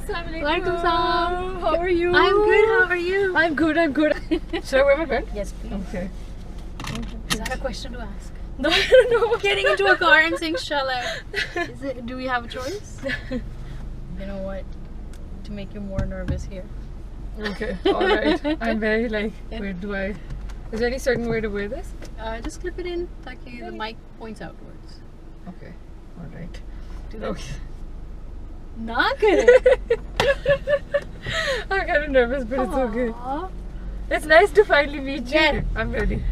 Walaikum salam. How are you? I'm good. How are you? I'm good. Should I wear my belt? Yes, please. Okay. Is that a question to ask? No, I don't know. Getting into a car and saying "Shala." Do we have a choice? You know what? To make you more nervous here. Okay. All right. I'm very like. Where do I? Is there any certain way to wear this? Just clip it in, ताकि the mic points outwards. Okay. All right. Do that. Okay. Not good. I'm kind of nervous, but it's okay. It's nice to finally meet you. Yeah. I'm ready.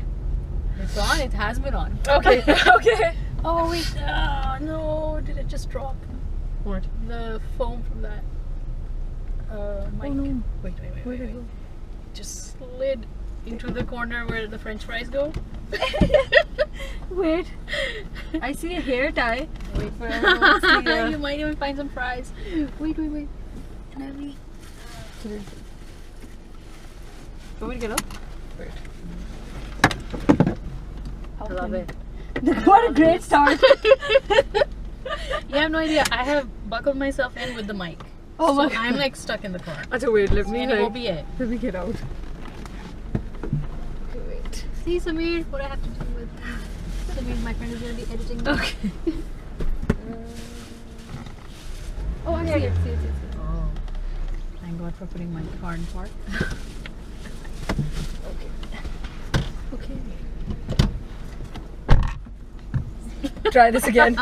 It's on. It has been on. Okay. Okay. Oh wait. No. Did it just drop? What? The foam from that mic. Oh no. Wait. Just slid into the corner where the French fries go. Wait. I see a hair tie. Wait. You might even find some fries. Wait. Let me. Want me to get up? Wait. I love it. What a great start. You have no idea. I have buckled myself in with the mic. Oh my so God. I'm like stuck in the car. Achha, wait. Let me And it will be it. Let me get out. Okay, wait. See, Sameer, what I have to do with Sameer, my friend is going to be editing this. Okay. Oh, I see it. Oh. Thank God for putting my car in park. Okay. Try this again.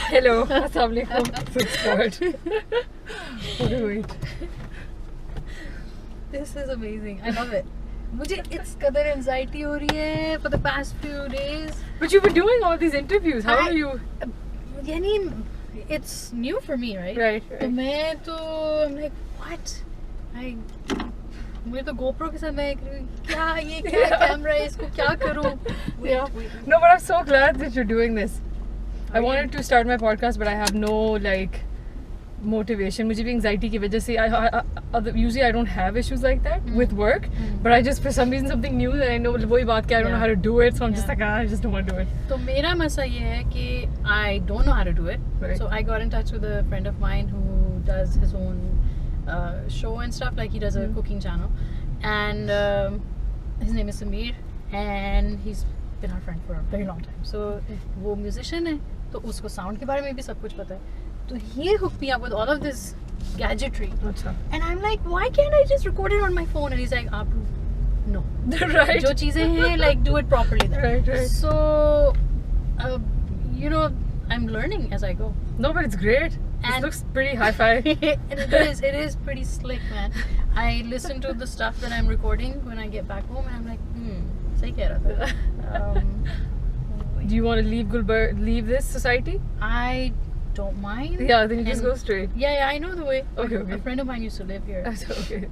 Hello. Assalamualaikum. Good start. Okay, wait. This is amazing. I love it. मुझे it's kadar anxiety हो रही है for the past few days. But you've been doing all these interviews. How are you? यानी it's new for me, right? Right. तो मैं तो I'm like what? मुझे तो GoPro के साथ मैं क्या ये क्या कैमरा है इसको क्या करूँ? Yeah. No, but I'm so glad that you're doing this. I wanted to start my podcast, but I have no like motivation. मुझे भी anxiety की वजह से usually I don't have issues like that with work, but I just for some reason something new that I know वही बात कि I don't know how to do it, so I'm just like I just don't want to do it. तो मेरा मसला ये है कि I don't know how to do it. Right. So I got in touch with a friend of mine who does his own show and stuff, like he does a cooking channel, and his name is Sameer, and he's been our friend for a very long time. So वो musician है, तो उसको sound के बारे में भी सब कुछ पता है. So he hooked me up with all of this gadgetry. अच्छा. And I'm like, why can't I just record it on my phone? And he's like, Aabroo, no. Right. जो चीजें हैं, like do it properly then. Right. So, you know, I'm learning as I go. No, but it's great. This And- looks pretty hi-fi. It is pretty slick, man. I listen to the stuff that I'm recording when I get back home, and I'm like, सही कह रहा था. Do you want to leave this society? I don't mind. Yeah, then you just And- go straight. Yeah, I know the way. Okay. A friend of mine used to live here. Okay.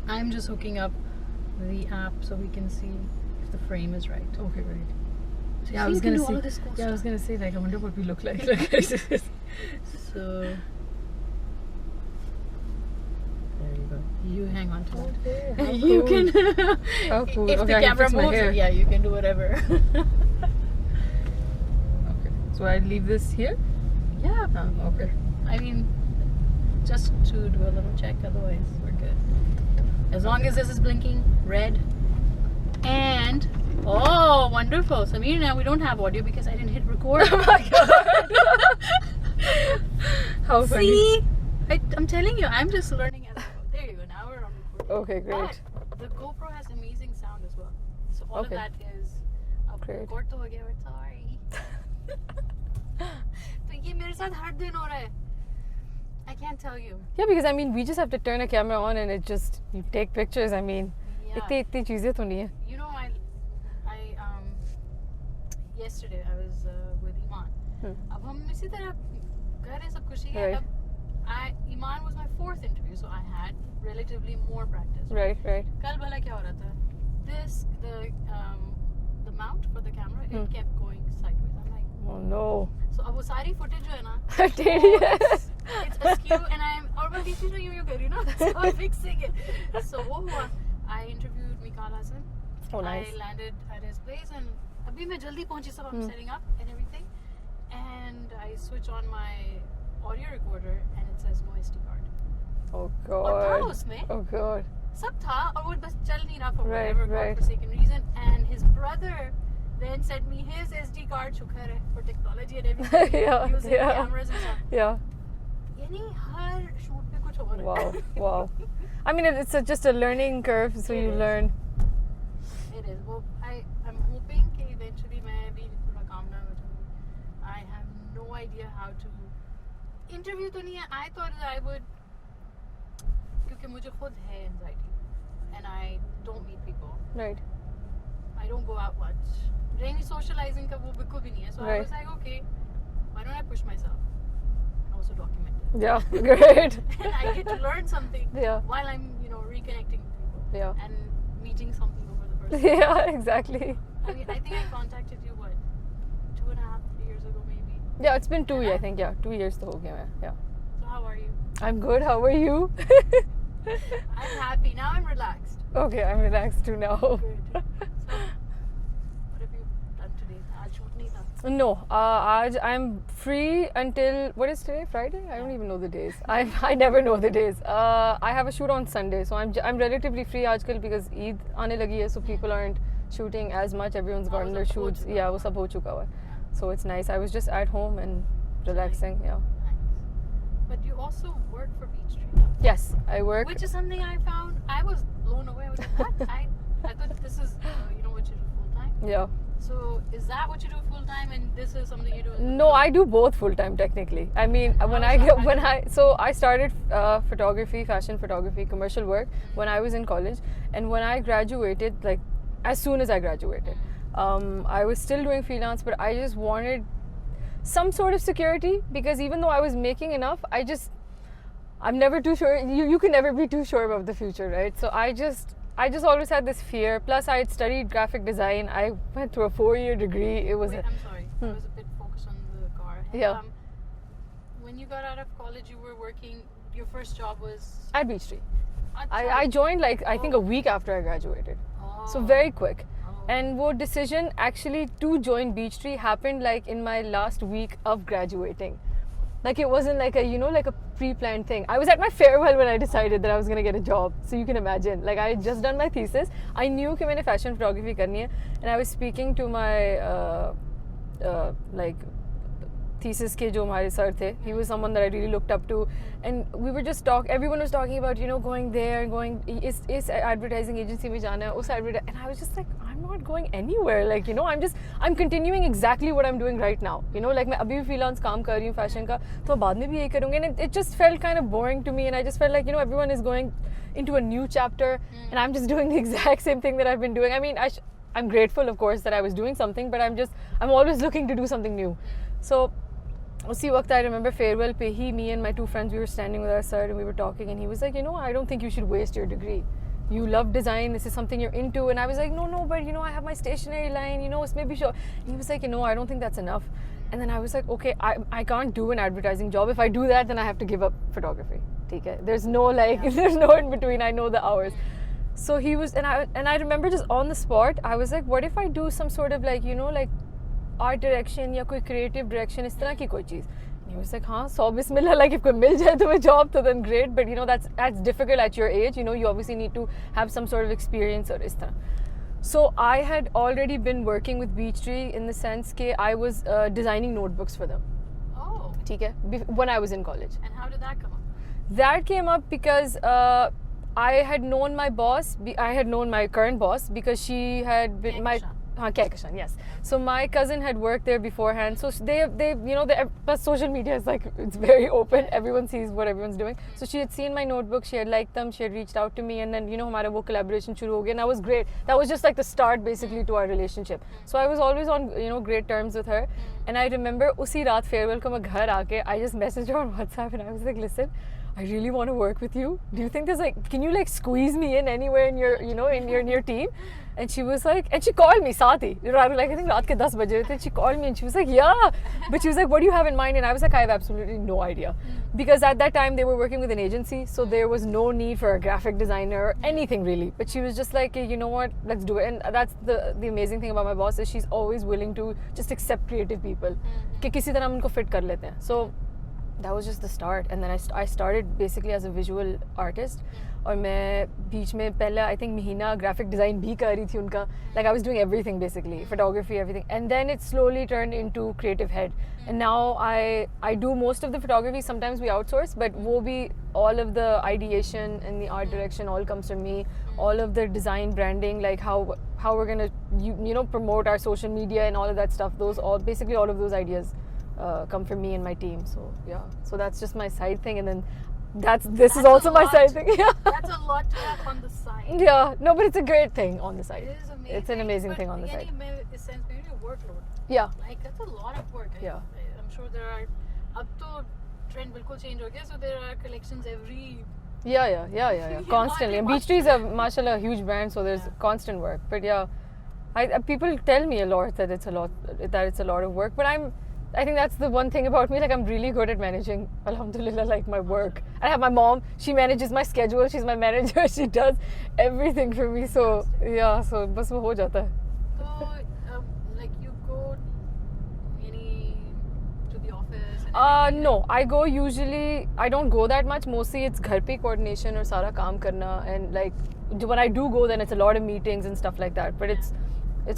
I'm just hooking up the app so we can see if the frame is right. Okay, great. So Yeah, I see, was you can gonna do say. all of this cool Yeah, I was stuff. gonna say like I wonder what we look like. So there you go. You hang on to it. How You cool. can. How cool. If Okay, the I can camera fix my moves, hair. yeah, you can do whatever. Okay. So I leave this here? Yeah. Okay. I mean, just to do a little check. Otherwise, we're good. As long as this is blinking red. And oh, wonderful, Sameer. Now we don't have audio because I didn't hit record. Oh my god. How funny. See, I'm telling you, I'm just learning as I go. There you go. Now we're on record. Okay, great. But the GoPro has amazing sound as well. So all Okay. of that is Great. record to ho gaya, we're sorry. तो ये मेरे साथ हर दिन हो रहा है. I can't tell you. Yeah, because I mean, we just have to turn a camera on and it just, you take pictures. I mean, Yeah. इतनी चीजें तो नहीं है. You know, I yesterday I was with Iman. अब हम इसी तरह कर रहे सब खुशी है. Right. Iman was my 4th interview, so I had relatively more practice. Right. कल भला क्या हो रहा था? The mount for the camera, it kept going sideways. I'm like, Oh no. so अब वो सारी footage जो है ना, It's it's askew, and और मैं बीच में यूं कर रही हूँ ना, that's how I'm fixing it. So वो हुआ. I interviewed Mikal Hassan. Oh, nice. I landed at his place, and अभी मैं जल्दी पहुंची, सब I'm setting up and everything, and I switch on my audio recorder, and it says no SD card. Oh और था God. उसमें Oh God. सब था और वो बस चल नहीं रहा for Right, whatever right. godforsaken reason, and his brother then sent me his SD card. शुक्र है for technology and everything. Yeah, using yeah. cameras and stuff. Yeah. यानी हर shoot पे कुछ और है. Wow. Wow. I mean, it's just a learning curve, so It you is. learn. It is. Well, I'm hoping कि eventually मैं भी थोड़ा calm down हो जाऊँ. I have no idea how to interview तो नहीं है. I thought that I would, क्योंकि मुझे खुद है anxiety and I don't meet people. Right. I don't go out much. Really socializing का वो बिल्कुल भी नहीं है. So I Right. was like, okay, why don't I push myself and also document it? Yeah. Great. And I get to learn something Yeah. while I'm, reconnecting with people Yeah. and meeting something over the first time. Yeah. Exactly. I mean, I think I contacted you, what, 2.5, 3 years ago maybe. Yeah. It's been 2 years. I think. Yeah. 2 years to ho gaya hai. Yeah. So how are you? I'm good. How are you? I'm happy. Now I'm relaxed. Okay. I'm relaxed too now. Good. So, what have you done today? आज shoot नहीं था. No, aaj I'm free until what is today? Friday? I don't even know the days. I never know the days. I have a shoot on Sunday, so I'm relatively free आजकल because Eid आने लगी है, so people aren't shooting as much. Everyone's gotten their सब हो shoots. चुका Yeah, वो सब हो चुका हुआ है. So it's nice. I was just at home and relaxing. Yeah. Nice. But you also work for Peachtree. Yes, I work. Which is something I found. I was blown away. I was like, what? I thought this is what you do full time. Yeah. So is that what you do full time, and this is something you do? No, I do both full time technically. I mean, I started photography, fashion photography, commercial work when I was in college, and when I graduated, like as soon as I graduated, I was still doing freelance, but I just wanted some sort of security because even though I was making enough, I'm never too sure. You can never be too sure about the future, right? So I just always had this fear. Plus, I had studied graphic design. I went through a 4-year degree. It was. Wait, I'm sorry. I was a bit focused on the car. Yeah. When you got out of college, you were working. Your first job was. At Peachtree. Achha. I joined I think a week after I graduated. Oh. So very quick. Oh. And wo decision actually to join Peachtree happened in my last week of graduating. It wasn't like a pre-planned thing. I was at my farewell when I decided that I was going to get a job. So you can imagine. I had just done my thesis. I knew that I had fashion photography karni hai, and I was speaking to my thesis ke jo hamare sir the. He was someone that I really looked up to, and we were just everyone was talking about going there and going is advertising agency mein jana hai, us and I was just like, I'm not going anywhere. I'm continuing exactly what I'm doing right now. मैं अभी भी freelance काम कर रही हूँ fashion का, तो बाद में भी यही करूँगी. And it just felt kind of boring to me, and I just felt like everyone is going into a new chapter, and I'm just doing the exact same thing that I've been doing. I mean, I'm grateful, of course, that I was doing something, but I'm always looking to do something new. So उसी वक्त I remember farewell पे ही, me and my 2 friends, we were standing with our sir and we were talking, and he was like, I don't think you should waste your degree. You love design, this is something you're into. And I was like, no, but I have my stationery line, it's maybe sure. And he was like, I don't think that's enough. And then I was like, okay, I can't do an advertising job. If I do that, then I have to give up photography. There's no there's no in between. I know the hours. So he was, and I remember just on the spot, I was like, what if I do some sort of art direction या कोई creative direction, इस तरह की कोई चीज़. And he was like, हाँ, 100 bismillah, if कोई मिल जाए तुम्हें job, तो then great, but that's difficult at your age. You obviously need to have some sort of experience और इस तरह. So I had already been working with Peachtree in the sense that I was designing notebooks for them. Oh. ठीक है? When I was in college. And how did that come up? That came up because I had known my boss. I had known my current boss because she had been my. Kehkashan, yes. So my cousin had worked there beforehand. So they plus social media is it's very open. Everyone sees what everyone's doing. So she had seen my notebook. She had liked them. She had reached out to me, and then हमारा वो collaboration शुरू हो गया. And that was great. That was just the start basically to our relationship. So I was always on great terms with her. And I remember उसी रात farewell को मैं घर आके I just messaged her on WhatsApp and I was like, listen, I really want to work with you. Do you think there's can you squeeze me in anywhere in your in your team? And she was like, and she called me साथ ही, I think रात के 10 बजे थे. She called me and she was like, yeah. But she was like, what do you have in mind? And I was like, I have absolutely no idea. Because at that time they were working with an agency, so there was no need for a graphic designer or anything really. But she was just like, you know what, let's do it. And that's the amazing thing about my boss is she's always willing to just accept creative people. कि किसी तरह हम उनको fit कर लेते हैं. So that was just the start. And then I started basically as a visual artist. और मैं बीच में पहले I think महीना graphic design भी कर रही थी उनका. Like I was doing everything basically, photography, everything. And then it slowly turned into creative head. And now I do most of the photography. Sometimes we outsource, but वो भी all of the ideation and the art direction all comes from me. All of the design, branding, like how we're gonna you know promote our social media and all of that stuff. Those basically all of those ideas come from me and my team. So yeah, so that's just my side thing, and then this is also my side thing. Yeah. That's a lot to have on the side. Yeah, no, but it's a great thing on the side. It is amazing. It's an amazing thing on the side. It sense maybe a workload. Yeah. Like that's a lot of work. Yeah. I'm sure there are. Ab to trend bilkul change ho gaya, so there are collections every. Yeah. Constantly. And Beach Tree is mashallah a huge brand, so there's constant work. But yeah, people tell me a lot that it's a lot of work. But I think that's the one thing about me. Like I'm really good at managing, alhamdulillah, like my work. I have my mom. She manages my schedule. She's my manager. She does everything for me. So yeah, so bas wo ho jata hai. So like you go to the office. No, I go usually. I don't go that much. Mostly it's ghar pe coordination or sara kaam karna, and like when I do go, then it's a lot of meetings and stuff like that. But it's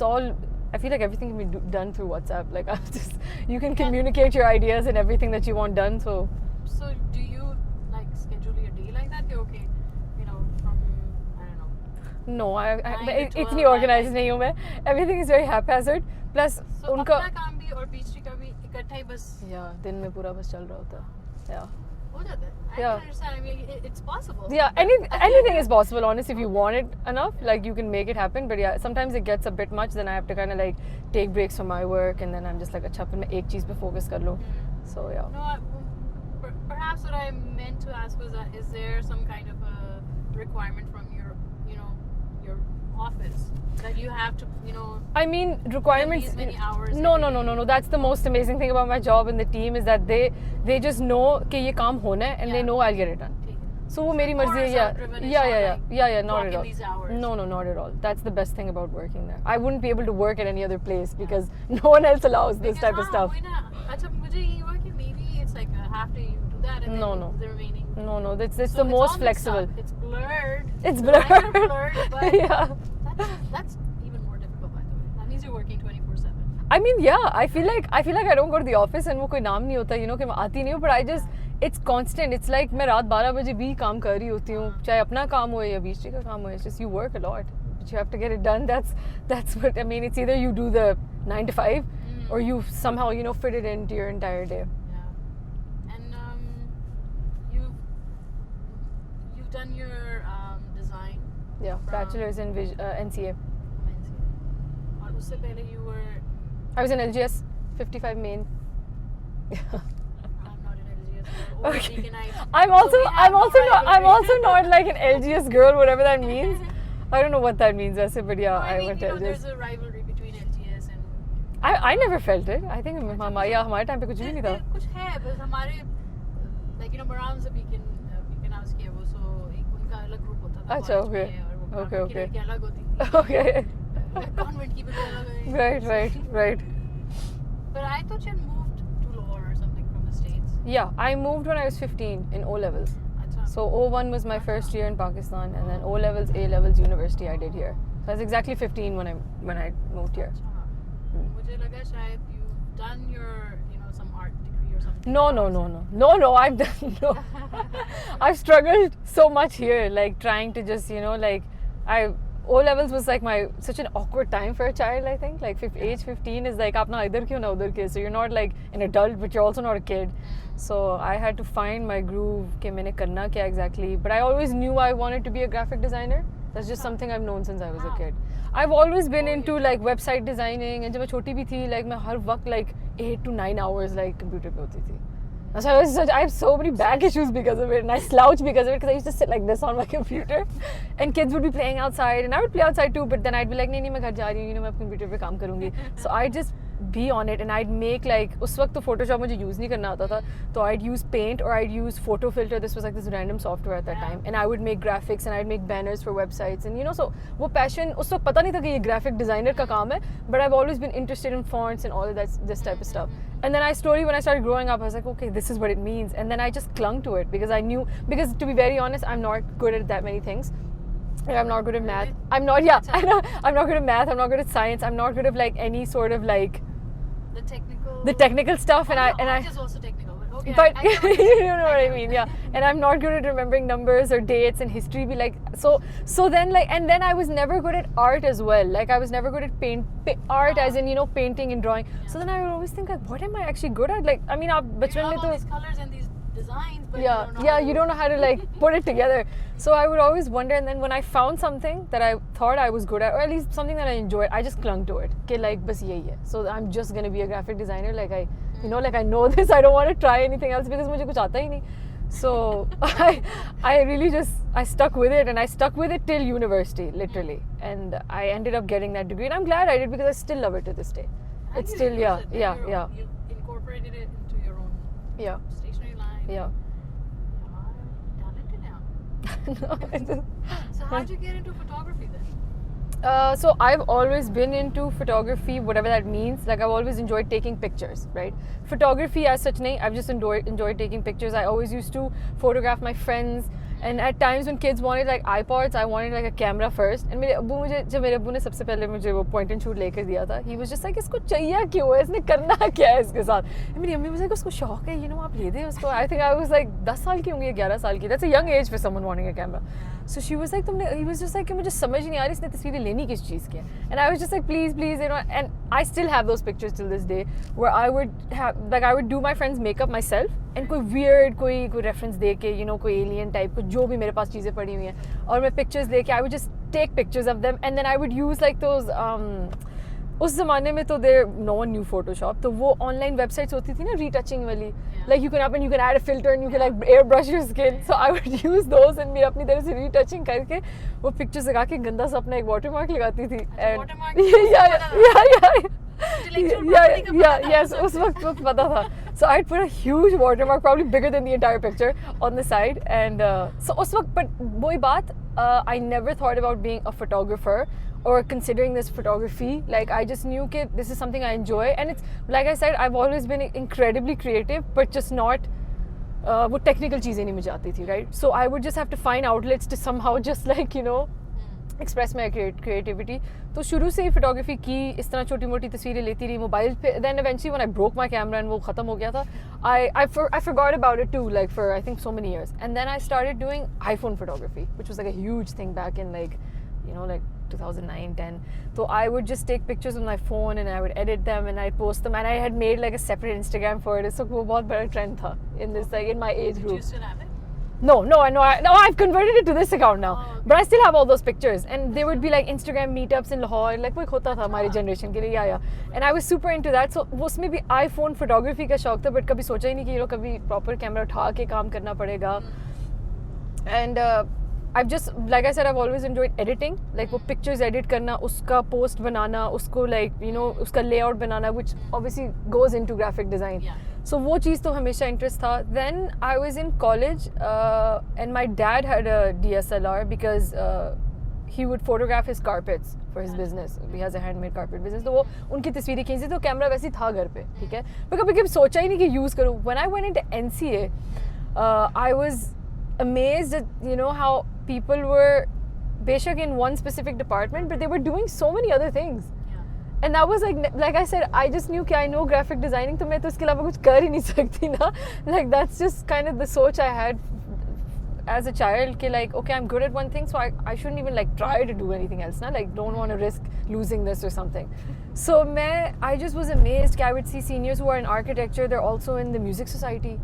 all. I feel like everything can be done through WhatsApp. Like you can communicate your ideas and everything that you want done. So do you like schedule your day like that? You're okay, you know, from I don't know. No, I इतनी organized नहीं हूँ मैं. Everything is very haphazard. Plus so उनका अपना काम भी और बीच का भी इकट्ठा ही बस. Yeah, दिन में पूरा बस चल रहा होता. Yeah. हो जाता है. I can understand. I mean, it's possible. Yeah, anything is possible. Honestly, if you want it enough, like you can make it happen. But yeah, sometimes it gets a bit much. Then I have to kind of like take breaks from my work, and then I'm just like, अच्छा फिर मैं एक चीज़ पे focus कर लूँ. So yeah. No, perhaps what I meant to ask was that is there some kind of a requirement from your office that you have to, I mean, requirements. These many hours. No. That's the most amazing thing about my job and the team is that they just know कि ये काम होना है and they know I'll get it done. So वो मेरी मर्जी है. Yeah, not at all. No, not at all. That's the best thing about working there. I wouldn't be able to work at any other place because no one else allows this type of stuff. अच्छा मुझे ये हुआ कि maybe it's like half day you do that and then the remaining. No, it's the most flexible. It's blurred. It's blurred. Kind of blurred, but yeah. That's even more difficult, by the way. That means you're working 24/7. I mean, yeah. I feel like I don't go to the office and वो कोई नाम नहीं होता, कि मैं आती नहीं हूँ. But I just, it's constant. It's like मैं रात 12 बजे भी काम कर रही होती हूँ, चाहे अपना काम हो या बीच का काम हो. It's just you work a lot, but you have to get it done. That's what I mean. It's either you do the 9 to 5, or you somehow fit it into your entire day. Yeah. And you've done your design. Yeah, bachelor's in NCA. और उससे पहले you were. I was in LGS 55 main. I'm not an LGS girl. Okay. I'm also not like an LGS girl, whatever that means. I don't know what that means, but yeah, I went to LGS. There's a rivalry between LGS and. I never felt it. I think हमारे time पे कुछ भी नहीं था. कुछ है, बस हमारे like Maram से Beacon House किया वो, so एक उनका अलग group होता था. अच्छा, okay. की अलग होती थी. Okay. Convent की भी अलग है. Right. But I thought you had moved to Lahore or something from the States. Yeah, I moved when I was 15 in O levels. So 01 was my first year in Pakistan, and then O levels, A levels, university I did here. So I was exactly 15 when I moved here. मुझे लगा शायद you've done your some art degree or something. No. I've done no. I've struggled so much here, like trying to just O levels was like such an awkward time for a child. I think like age 15 is like आप ना इधर क्यों ना उधर के, so you're not like an adult but you're also not a kid. So I had to find my groove कि मैंने करना क्या exactly. But I always knew I wanted to be a graphic designer. That's just something I've known since I was a kid. I've always been into like website designing, and जब मैं छोटी भी थी like मैं हर वक्त like 8 to 9 hours like computer पे होती थी. So I have so many back issues because of it, and I slouch because of it, because I used to sit like this on my computer, and kids would be playing outside, and I would play outside too, but then I'd be like, नहीं मैं घर जा रही हूँ, मैं computer पे काम करूँगी. So I'd just be on it, and I'd make like उस वक्त तो Photoshop मुझे use नहीं करना आता था, तो I'd use Paint or I'd use Photo Filter. This was like this random software at that time, and I would make graphics and I'd make banners for websites, and so वो passion उस वक्त पता नहीं था कि ये graphic designer का काम है, but I've always been interested in fonts and all of this type of stuff. And then when I started growing up, I was like, okay, this is what it means. And then I just clung to it because to be very honest, I'm not good at that many things. Like, I'm not good at math. I'm not good at math. I'm not good at science. I'm not good at like any sort of like the technical stuff. And I is also technical. Okay, but you know what I mean, yeah. And I'm not good at remembering numbers or dates and history. Be like so then like, and then I was never good at art as well. Like I was never good at art as in, you know, painting and drawing. Yeah. So then I would always think like, what am I actually good at? Like I mean, bachpan mein all these colors and these designs, but you don't know how to like put it together. So I would always wonder, and then when I found something that I thought I was good at, or at least something that I enjoyed, I just clung to it. Okay, like bas yahi hai. So I'm just gonna be a graphic designer. Like I know this. I don't want to try anything else because मुझे कुछ आता ही नहीं. So I really I stuck with it, and I stuck with it till university, literally. And I ended up getting that degree, and I'm glad I did because I still love it to this day. And it's still you incorporated it into your own stationery line. Yeah. Talented now. So how did you get into photography then? So I've always been into photography, whatever that means. Like I've always enjoyed taking pictures, right? Photography as such, nahi, I've just enjoyed taking pictures. I always used to photograph my friends, and at times when kids wanted like iPods, I wanted like a camera first. And मेरे अब्बू ने सबसे पहले मुझे वो point and shoot लेकर दिया था. He was just like, इसको चाहिए क्यों है? इसने करना क्या है इसके साथ? And मेरी अम्मी was like, उसको शौक है, you know, आप ले दे उसको. I think I was like 10 साल की होंगी, 11 साल की. That's a young age for someone wanting a camera. So she was like, he was just like, मुझे समझ नहीं आ रही इसने तस्वीरें लेनी किस चीज़ की है. And I was just like, please, you know. And I still have those pictures till this day where I would do my friends' makeup myself. And कोई weird कोई reference दे के, you know, कोई alien type को जो भी मेरे पास चीज़ें पड़ी हुई हैं, और मैं pictures लेके, I would just take pictures of them, and then I would use like those उस ज़माने में तो no one knew Photoshop, तो वो online websites होती थी ना retouching वाली, like you can add a filter and you can like airbrush your skin. So I would use those and मैं अपनी तरह से retouching करके वो pictures लगा के गंदा सा अपना एक watermark लगाती थी. Yes, उस वक्त पता था. So I'd put a huge watermark, probably bigger than the entire picture, on the side. And so उस वक्त, but वही बात, I never thought about being a photographer or considering this photography. Like I just knew that this is something I enjoy, and it's like I said, I've always been incredibly creative, but just not वो technical चीज़ें नहीं मुझे आती थी, right? So I would just have to find outlets to somehow just like, you know, express my creativity. तो शुरू से ही photography की, इस तरह छोटी मोटी तस्वीरें लेती रही मोबाइल पे. Then eventually when I broke my camera and वो ख़त्म हो गया था, I forgot about it too, like for I think so many years. And then I started doing iPhone photography, which was like a huge thing back in like, you know, like 2009, 10. So I would just take pictures with my phone and I would edit them and I'd post them, and I had made like a separate Instagram for it. So वो बहुत बड़ा trend था in this, like in my age group. Do you still have it? No, I've converted it to this account now. Oh, okay. But I still have all those pictures, and there would be like Instagram meetups in Lahore, like वो होता था हमारी generation के लिए, yeah. And I was super into that. So उसमें भी iPhone photography का शौक था, but कभी सोचा ही नहीं कि ये लोग कभी proper camera उठा के काम करना पड़ेगा. And I've just, like I said, I've always enjoyed editing, like वो pictures edit करना, उसका post बनाना, उसको like, you know, उसका layout banana, which obviously goes into graphic design. Yeah. So वो चीज़ तो हमेशा interest था. Then I was in college, and my dad had a DSLR because he would photograph his carpets for his business. He has a handmade carpet business. तो वो उनकी तस्वीरें खींचती, तो कैमरा वैसे ही था घर पे, ठीक है. पर कभी सोचा ही नहीं कि use करूँ. When I went into NCA, I was amazed at, you know, how people were बेशक in one specific department, but they were doing so many other things. And that was like I said, I just knew कि I know graphic designing, तो मैं तो इसके अलावा कुछ कर ही नहीं सकती ना. Like that's just kind of the soch I had as a child, कि like, okay, I'm good at one thing, so I shouldn't even like try to do anything else, na? Like don't want to risk losing this or something. So I just was amazed. I would see seniors who are in architecture, they're also in the music society,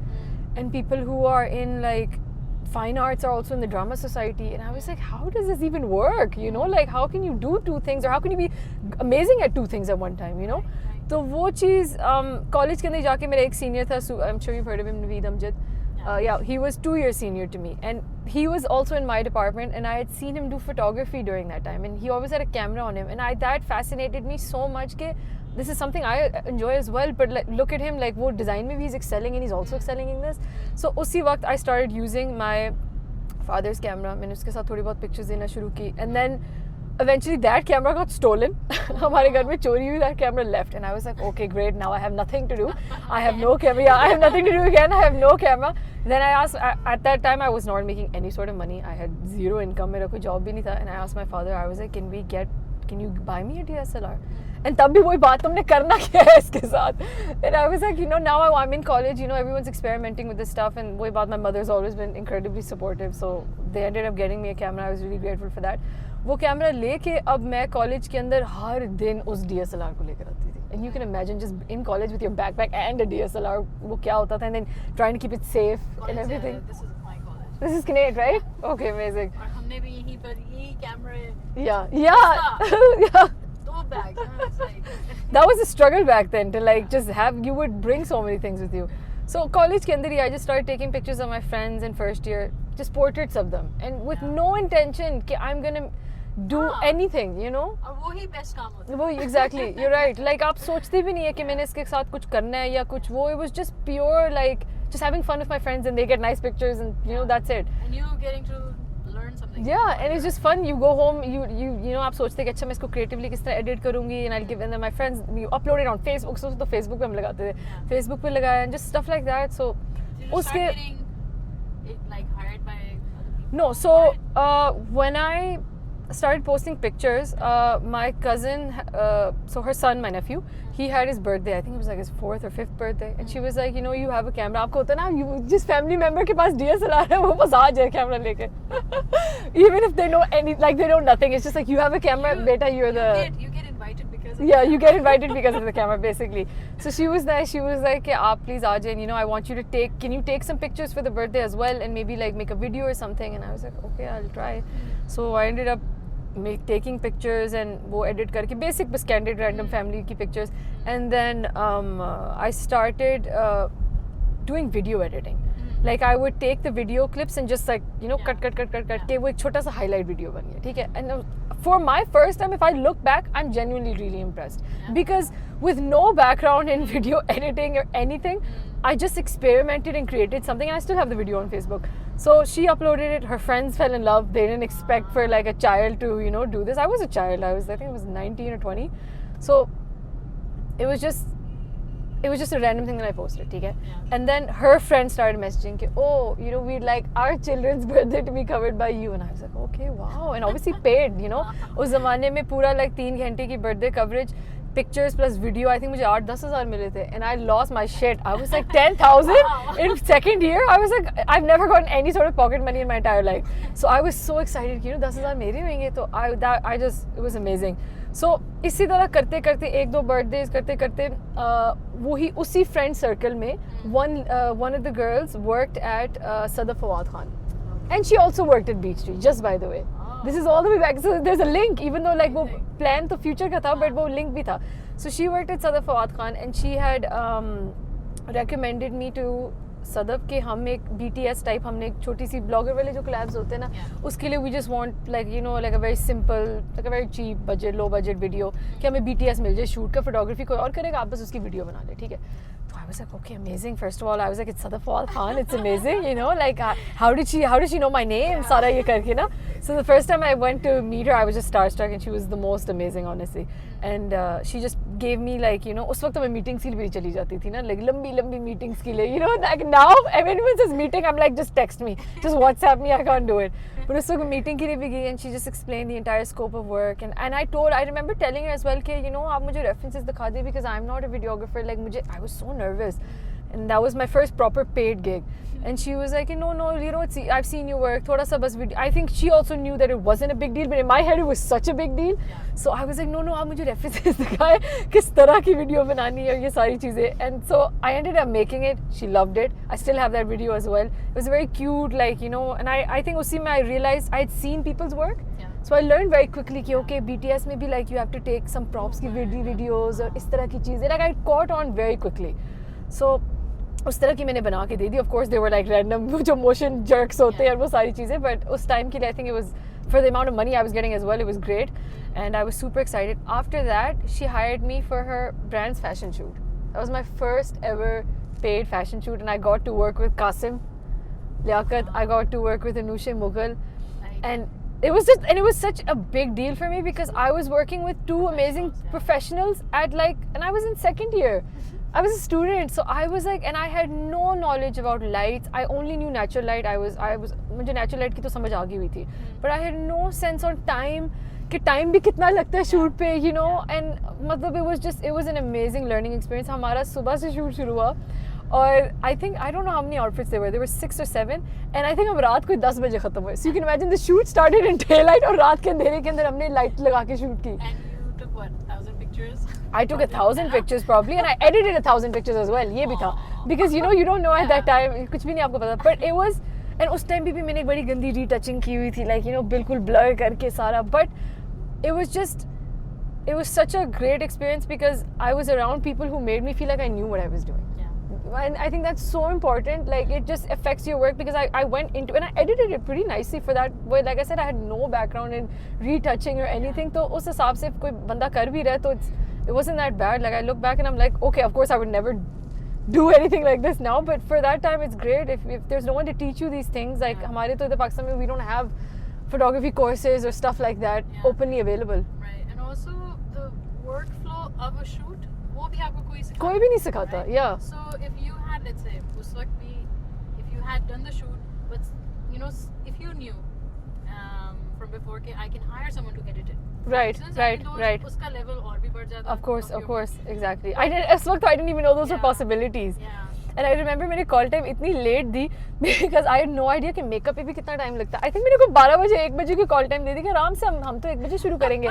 and people who are in like fine arts are also in the drama society, and I was like, how does this even work, you know? Like how can you do two things, or how can you be amazing at two things at one time, you know? तो वो चीज़ college के अंदर जाके मेरा एक senior था, I'm sure you've heard of him, Naveed Amjad. Yeah, he was 2 years senior to me, and he was also in my department, and I had seen him do photography during that time, and he always had a camera on him, and that fascinated me so much that this is something I enjoy as well. But like, look at him, like वो design में भी he's excelling, and he's also excelling in this. So उसी वक्त I started using my father's camera. मैंने उसके साथ थोड़ी बहुत pictures देना शुरू की, and then eventually that camera got stolen. हमारे घर में चोरी हुई, that camera left, and I was like, okay, great, now I have nothing to do. I have no camera. Yeah, I have nothing to do again. I have no camera. Then I asked, at that time I was not making any sort of money. I had zero income. मेरा कोई job भी नहीं था. And I asked my father, I was like, can you buy me a DSLR? And तब भी वही बात, तुमने करना क्या है इसके साथ? And I was like, now I'm in college, everyone's experimenting with this stuff, and वही बात, my mother's always been incredibly supportive, so they ended up getting me a camera. I was really grateful for that. वो camera लेके अब मैं college के अंदर हर दिन उस DSLR को लेकर आती थी. And you can imagine just in college with your backpack and a DSLR, वो क्या होता था, and then trying to keep it safe and everything. This is my college. This is Kinnaid, right? Okay, amazing. और हमने भी यहीं पर ये कैमरे. Yeah. Yeah. दो bags. It's like. That was a struggle back then to like just have, you would bring so many things with you. So college के अंदर ही I just started taking pictures of my friends in first year, just portraits of them, and with no intention कि I'm gonna do anything, और वो ही best काम होता है. वो exactly, you're right. Like आप सोचते भी नहीं है कि मैंने इसके साथ कुछ करना है या कुछ वो. It was just pure like just having fun with my friends, and they get nice pictures, and that's it. And you getting to learn something. Yeah, and it's just fun. You go home, you आप सोचते हैं कि अच्छा मैं इसको creatively किस तरह edit करूँगी, and I'll give, and then my friends, you upload it on Facebook. So तो Facebook पे हम लगाते थे, Facebook पे लगाया, and just stuff like that. So Did you start getting like hired by other people? No, so when I started posting pictures, my cousin, so her son, my nephew, he had his birthday. I think it was like his 4th or 5th birthday, and she was like, you have a camera. आपको होता ना, you just family member के पास DSLR है, वो बस आ जाए camera लेके. Even if they know they know nothing, it's just like you have a camera, beta, you're the. You get invited because. You get invited because of the camera, basically. So she was nice. She was like, "Aap please aa jaye, I want you to take. Can you take some pictures for the birthday as well, and maybe like make a video or something?" And I was like, "Okay, I'll try." So I ended up taking pictures and वो edit करके basic बस candid random family की pictures, and then I started doing video editing. Like I would take the video clips and just like cut के वो एक छोटा सा highlight video बन गया, ठीक है? And for my first time, if I look back, I'm genuinely really impressed because with no background in video editing or anything, I just experimented and created something, and I still have the video on Facebook. So she uploaded it. Her friends fell in love. They didn't expect for like a child to do this. I was a child. I think I was 19 or 20. So it was just a random thing that I posted, ठीक है? And then her friends started messaging कि oh, we'd like our children's birthday to be covered by you, and I was like, okay, wow, and obviously paid, उस ज़माने में पूरा like 3 घंटे की birthday coverage, pictures plus video, I think मुझे 8-10 हज़ार मिले थे, and I lost my shit. I was like 10,000 in second year. I was like, I've never gotten any sort of pocket money in my entire life, so I was so excited कि 10 हज़ार मेरे होंगे, तो it was amazing. So इसी तरह करते करते 1-2 birthdays करते करते वही उसी friend circle में one of the girls worked at Sadaf Fawad Khan, and she also worked at Beach Street, just by the way. This is all the way back, so there's a link, even though like वो plan तो future का था, but वो link भी था. So she worked at Sadaf Fawad Khan, and she had recommended me to Sadaf के हम एक BTS type, हमने एक छोटी सी blogger वाले जो collabs होते हैं ना, उसके लिए we just want like like a very simple, like a very cheap budget, low budget video कि हमें BTS मिल जाए, shoot का photography कोई और करेगा, आप बस उसकी video बना ले, ठीक है? So I was like, okay, amazing. First of all, I was like, it's Sadaf Fawad Khan, it's amazing, like how did she know my name? सारा ये करके ना. So the first time I went to meet her, I was just starstruck, and she was the most amazing, honestly. And she just gave me like उस वक्त मैं meetings के लिए भी चली जाती थी ना, like लंबी meetings के लिए, like now if anyone says meeting, I'm like, just text me, just WhatsApp me, I can't do it. But उस वक्त meeting के लिए भी गई, and she just explained the entire scope of work, and I remember telling her as well कि आप मुझे references दिखा दे, because I'm not a videographer, like I was so nervous, and that was my first proper paid gig. And she was like, no, I've seen your work, thoda sa bas video. I think she also knew that it wasn't a big deal, but in my head it was such a big deal. So I was like, no, aap mujhe references dikhaye, kis tarah ki video banani hai, ye sari cheezein. And so I ended up making it. She loved it. I still have that video as well. It was very cute, like, and I think usi mein I realized I had seen people's work. So I learned very quickly कि okay, BTS में भी like you have to take some props की videos और इस तरह की चीज़ें. Like I caught on very quickly. So उस तरह की मैंने बना के दे दी. Of course they were like random जो motion jerks होते हैं वो सारी चीज़ें, but उस time के लिए I think it was, for the amount of money I was getting as well, it was great, and I was super excited. After that, she hired me for her brand's fashion shoot. That was my first ever paid fashion shoot, and I got to work with Qasim Liaquat. I got to work with Anusha Mughal, and it was such a big deal for me because I was working with two amazing professionals and I was in second year. I was a student, so I was like, and I had no knowledge about lights. I only knew natural light. मुझे natural light की तो समझ आ गई हुई थी, but I had no sense on time. कि time भी कितना लगता है shoot पे, you know, and मतलब it was an amazing learning experience. हमारा सुबह से shoot शुरू हुआ, और I don't know how many outfits there were 6 or 7, and I think हम रात को 10 बजे खत्म हुए. So you can imagine the shoot started in daylight और रात के अंधेरे के अंदर हमने light लगा के shoot की. And you took what, 1,000 pictures? I took 1,000 pictures probably, and I edited 1,000 pictures as well. ये भी था, because you know you don't know at that time, कुछ भी नहीं आपको पता. But it was, and उस time भी मैंने एक बड़ी गंदी retouching की हुई थी, like you know बिल्कुल blur करके सारा. But it was such a great experience because I was around people who made me feel like I knew what I was doing. And I think that's so important. Like it just affects your work because I went into, and I edited it pretty nicely for that. But like I said, I had no background in retouching or anything. So उस हिसाब से कोई बंदा कर भी रहा है तो it wasn't that bad. Like I look back and I'm like, okay, of course I would never do anything like this now. But for that time, it's great if there's no one to teach you these things. Like हमारे तो इधर पाकिस्तान में we don't have photography courses or stuff like that openly available. Right, and also the workflow of a shoot, वो भी आपको कोई भी नहीं सिखाता. Right? Yeah. So if you had, let's say, उस वक्त भी, if you had done the shoot, but you know, if you knew from before कि I can hire someone to edit it. Right. उसका level और भी बढ़ जाता. Of course, exactly. उस वक्त I didn't even know those were possibilities. Yeah. And I remember मेरी call time इतनी late थी because I had no idea कि makeup पे भी कितना time लगता है. I think मेरे को 12 बजे 1 बजे की call time दे दी कि आराम से हम तो 1 बजे शुरू करेंगे.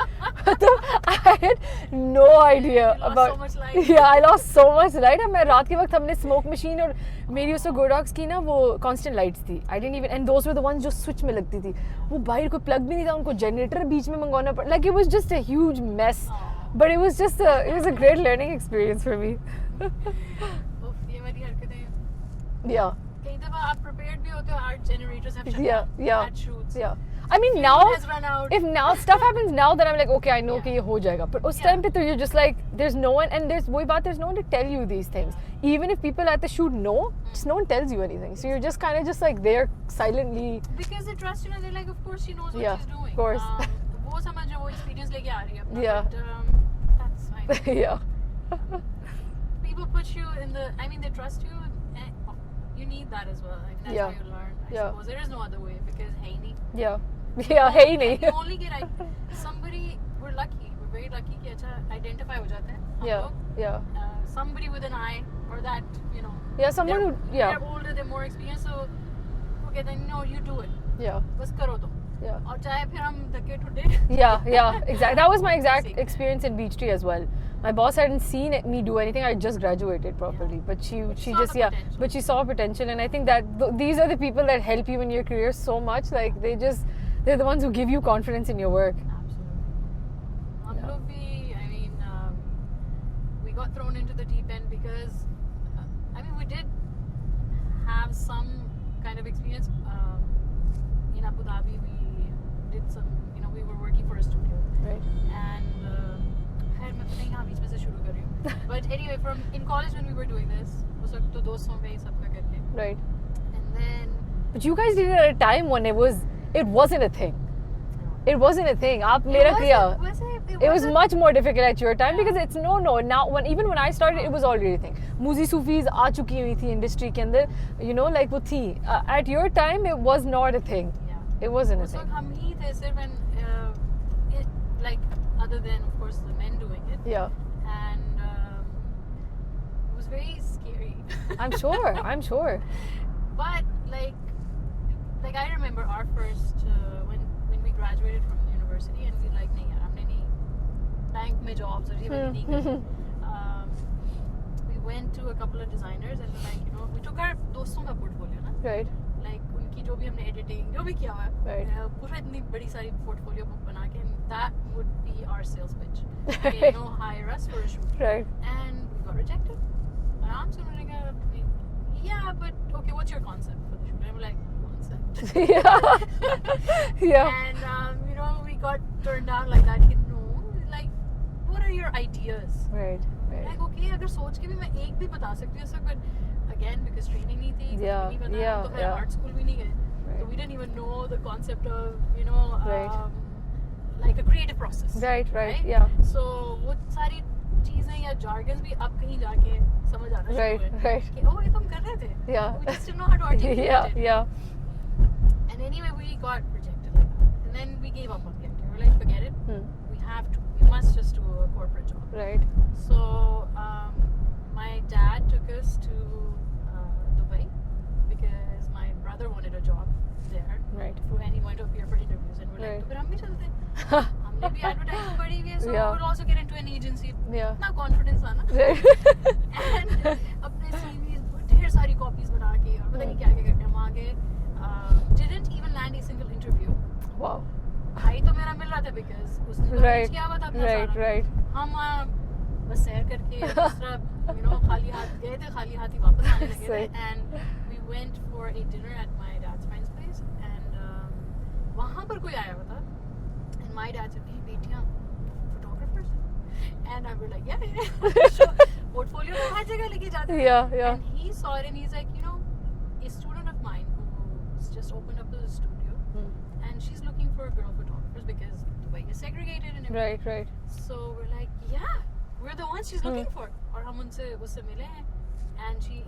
तो I had no idea about. So much light. Yeah, I lost so much light. मैं रात के वक्त हमने smoke machine और मेरी उसमें Godox की ना वो constant lights थी. I didn't even, and those were the ones जो switch में लगती थी. वो बाहर कोई plug भी नहीं था, उनको generator बीच में मंगवाना पड़ा. Like it was just a huge mess. But it was a great learning experience for me. Yeah. कई दफा आप prepared भी होते हो, our generators have shut down at shoots. Yeah. I mean Fuel now, has run out. if now stuff happens now, then I'm like, okay, I know कि ये हो जाएगा. But उस time पे तो you're just like, there's no one, and there's no one to tell you these things. Even if people at the shoot know, just no one tells you anything. So you're just kind of just like there silently. Because they trust you, and they're like, of course she knows what she's doing. Of course. वो समझो वो experience लेके आ रही है अपना. Yeah. But that's fine. Yeah. People put you in the, I mean, they trust you. You need that as well. I mean, that's how you learn. I suppose there is no other way because hey nahi. Yeah, hey nahi. You only get somebody. We're lucky. We're very lucky कि अच्छा identify हो जाते हैं. Yeah. Somebody with an eye or that, you know. Yeah, someone who. Yeah. They're older. They're more experienced. So okay, then no, you do it. Yeah. बस करो तो. Yeah. और चाहे फिर हम धक्के ठुड्डे. Yeah, exactly. That was my exact experience in Beach Tree as well. My boss hadn't seen me do anything. I just graduated properly, but she just but she saw potential, and I think that these are the people that help you in your career so much. Like they're the ones who give you confidence in your work. Absolutely. हम लोग भी, I mean, we got thrown into the deep end because, I mean, we did have some kind of experience in Abu Dhabi. We did some, you know, we were working for a studio, right? And मैं पता नहीं बीच में से शुरू कर रही हूँ. But anyway, from in college when we were doing this, उस वक्त तो दोस्तों में सबका करके. Right. And then. But you guys did it at a time when it wasn't a thing. It wasn't a thing. आप मेरा किया. It was much more difficult at your time because it's no. Now even when I started, it was already a thing. Muzi Sufis आ चुकी हुई थी industry के अंदर. You know, like वो थी. At your time, it was not a thing. Yeah. It wasn't a thing. हम ही थे सिर्फ and like other than of course the men doing it. Yeah. And it was very scary. I'm sure. But like I remember our first when we graduated from university and we like नहीं यार हमने नहीं bank में jobs और ये वाली नहीं we went to a couple of designers and like you know we took our दोस्तों का portfolio ना. Right. Like उनकी जो भी हमने editing जो भी किया हुआ है. Right. पूरा इतनी बड़ी सारी portfolio book बना के and that would be our sales pitch. You know, hire us for a shoot. Right. And we got rejected. आराम से उन्होंने कहा yeah, but okay, what's your concept for the shoot? And I'm like, concept. Yeah. And you know, we got turned down like that. No, like, what are your ideas? Right. Like, okay, अगर सोच के भी मैं एक भी बता सकती हूँ, but again, because training नहीं थी, Yeah. तो art school भी नहीं गए. So we didn't even know the concept of, Right. like a creative process. Right. Yeah. So वो सारी चीजें या jargons भी अब कहीं जाके समझ आना शुरू Right. हुए Right. कि oh ये तो हम कर रहे थे. Yeah. We just didn't know how to articulate it. Yeah. And anyway, we got rejected like that. And then we gave up on the idea. We were like, forget it. We must just do a corporate job. Right. So, my dad took us to Dubai because my brother wanted a job there. Right. And he wanted to appear for interviews. And we're like, तो फिर हम भी चलते हैं. हमने भी advertising पढ़ी हुई है, so Yeah. we'll also get into an agency. Yeah. इतना confidence आना. Right. And अपने CVs ढेर सारी copies बना के और पता नहीं क्या-क्या करके हम आगे didn't even land a single interview. Wow. भाई तो मेरा मिल रहा था because उसने तो Right. किया हुआ था अपना सारा. Right. हम बस सैर करके दूसरा खाली हाथ गए थे, खाली हाथ ही वापस आने लगे थे. And we went for a dinner at my dad's friend's place and वहाँ पर कोई आया हुआ था. And my dad said, hey बेटियाँ photographers? And I was like, yeah. Portfolio में हर जगह लेके जाते हैं. Yeah. And he saw it and he's like, a student of mine who's just opened up a studio and she's looking for girl photographers because Dubai is segregated and everything. Right. So we're like, yeah, we're the ones she's looking for. और हम उससे मिले हैं and she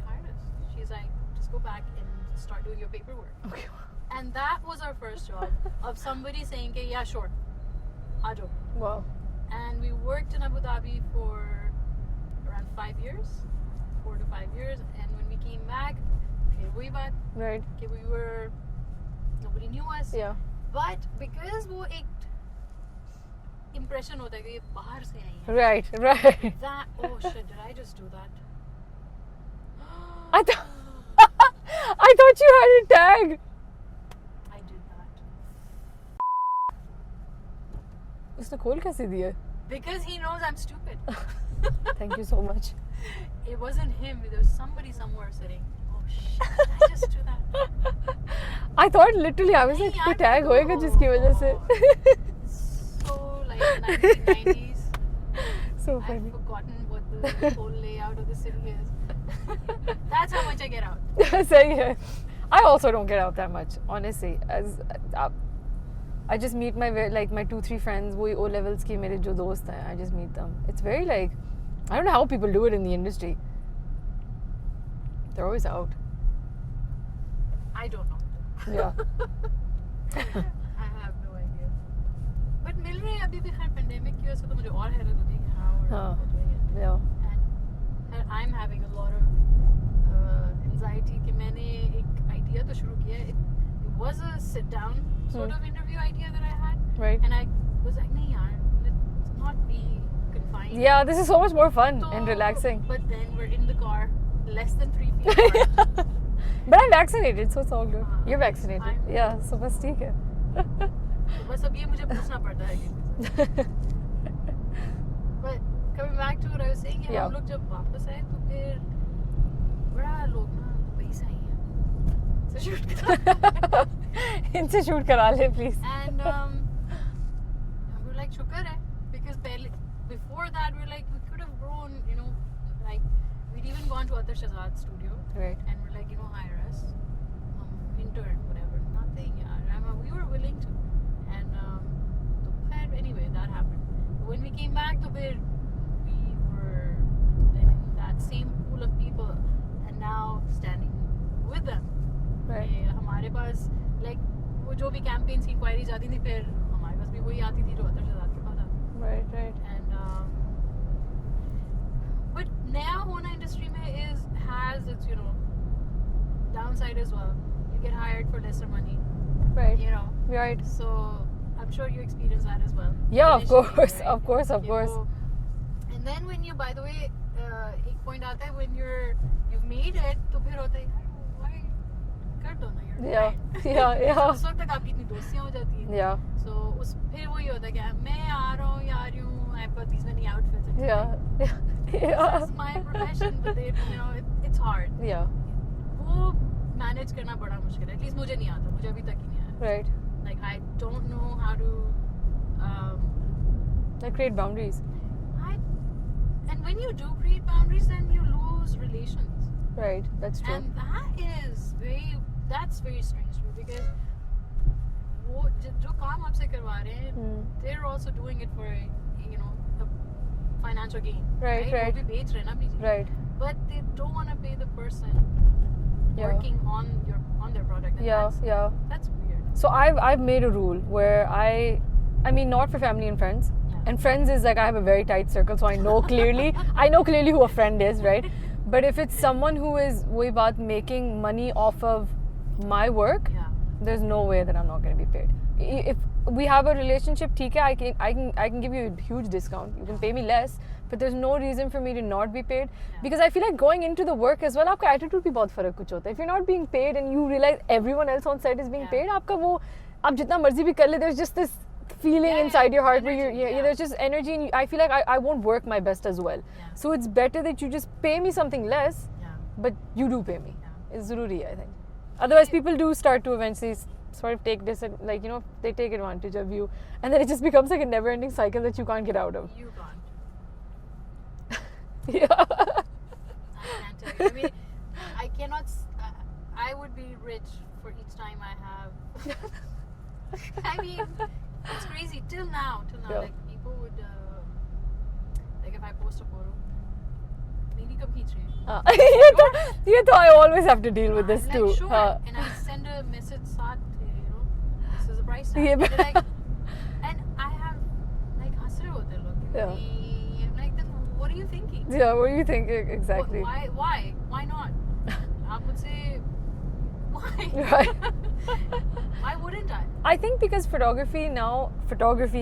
hired us. She's like, just go back and start doing your paperwork. Okay. And that was our first job of somebody saying, okay, yeah, sure, aajo. Wow. And we worked in Abu Dhabi for around 4 to 5 years. And when we came back, we back. Right. Okay, nobody knew us. Yeah. But because वो एक impression होता है कि ये बाहर से आई है. Right. That, oh shit, did I just do that? I thought you had a tag. I did that. उसने खोल कैसे दिया? Because he knows I'm stupid. Thank you so much. It wasn't him. There was somebody somewhere sitting. Oh shit, did I just do that? I thought literally I was like कोई tag होएगा जिसकी वजह से. So like the 1990s. So I've funny. forgotten what the whole layout of the city is. That's how much I get out. सही है. I also don't get out that much, honestly. I just meet my 2-3 friends. वही O levels की मेरे जो दोस्त हैं. I just meet them. It's very like, I don't know how people do it in the industry. They're always out. I don't know. Yeah. I have no idea. But मिल रहे हैं अभी भी खैर pandemic की वजह से तो मुझे और हैरत होती है कि how are people doing it. Yeah. And I'm having a lot of anxiety कि मैंने एक idea तो शुरू किया. It was a sit down sort of interview idea that I had. Right. And I was like, नहीं यार, let's not be confined. Yeah, this is so much more fun and relaxing. But then we're in the car, less than 3 feet apart. But I'm vaccinated, so it's all good. You're vaccinated. I'm- Yeah, so बस ठीक है. तो बस अब ये मुझे पूछना पड़ता है कि But coming back to what I was saying, Yeah. हम लोग जब वापस आए तो फिर बड़ा लोग ना दुबई से आई हैं से शूट करा इनसे शूट करा ले please. and we were like शुक्र है because before that we were like we could have grown, like we'd even gone to Atar Shahzad's studio. Right. And we're like, hire us, intern, whatever. Nothing, yeah. We were willing to. And anyway, that happened. But when we came back to bed, we were in that same pool of people, and now standing with them. Right. हमारे पास like वो जो भी campaigns की inquiries आती थी, फिर हमारे पास भी वही आती थी जो अतर शहजाद के पास आती. Right. And but नया होना industry में has its downside as well. You get hired for lesser money, Right. Right. So I'm sure you experience that as well. Yeah, of initially, course, right? of course. And then when you, by the way, एक point आता है when you've made it, तो फिर होता है यार why कर दो ना यार. Yeah. उस वक्त तक आपकी इतनी दोस्तियाँ हो जाती हैं. Yeah. So फिर वही होता है कि मैं आ रहा हूँ या आ रही हूँ. I've got these many outfits. Yeah. This is my profession, but it's hard. Yeah. वो मैनेज करना बड़ा मुश्किल है. एटलीस्ट मुझे नहीं आता. मुझे अभी तक ही नहीं आया. Right. Like I don't know how to Like create boundaries. And when you do create boundaries, then you lose relations. Right. That's true. And that is very that's very strange to me because वो जो काम आपसे करवा रहे हैं, they're also doing it for you know a financial gain. Right. वो भी बेच रहे हैं ना अपनी चीज़. Right. But they don't want to pay the person working on their product. And that's weird. So I've made a rule where I mean not for family and friends. And friends is like I have a very tight circle, so I know clearly who a friend is, right? But if it's someone who is way about making money off of my work, there's no way that I'm not going to be paid. If we have a relationship, ठीक है, I can give you a huge discount. You can pay me less, but there's no reason for me to not be paid because I feel like going into the work as well, आपका attitude भी बहुत फर्क कुछ होता है. If you're not being paid and you realize everyone else on site is being paid, आपका वो आप जितना मर्जी भी कर ले, there's just this feeling inside your heart where there's just energy and I feel like I won't work my best as well. So it's better that you just pay me something less, but you do pay me. It's ज़रूरी है, I think. Otherwise, people do start to eventually sort of take this, like, you know, they take advantage of you. And then it just becomes like a never-ending cycle that you can't get out of. You can't. Yeah. I can't tell you. I mean, I cannot... I would be rich for each time I have... I mean, it's crazy. Till now. Like, people would... like, if I post a photo... मेरी कब खींच रही है? ये तो I always have to deal with this too. Sure. And I send a message साथ, you know, this is a price tag. And they're like, and I have like हंस रहे होते हैं लोग. I'm like, then what are you thinking? Yeah, what are you thinking exactly? Why not? आप मुझसे why? Right. Why wouldn't I? I think because photography in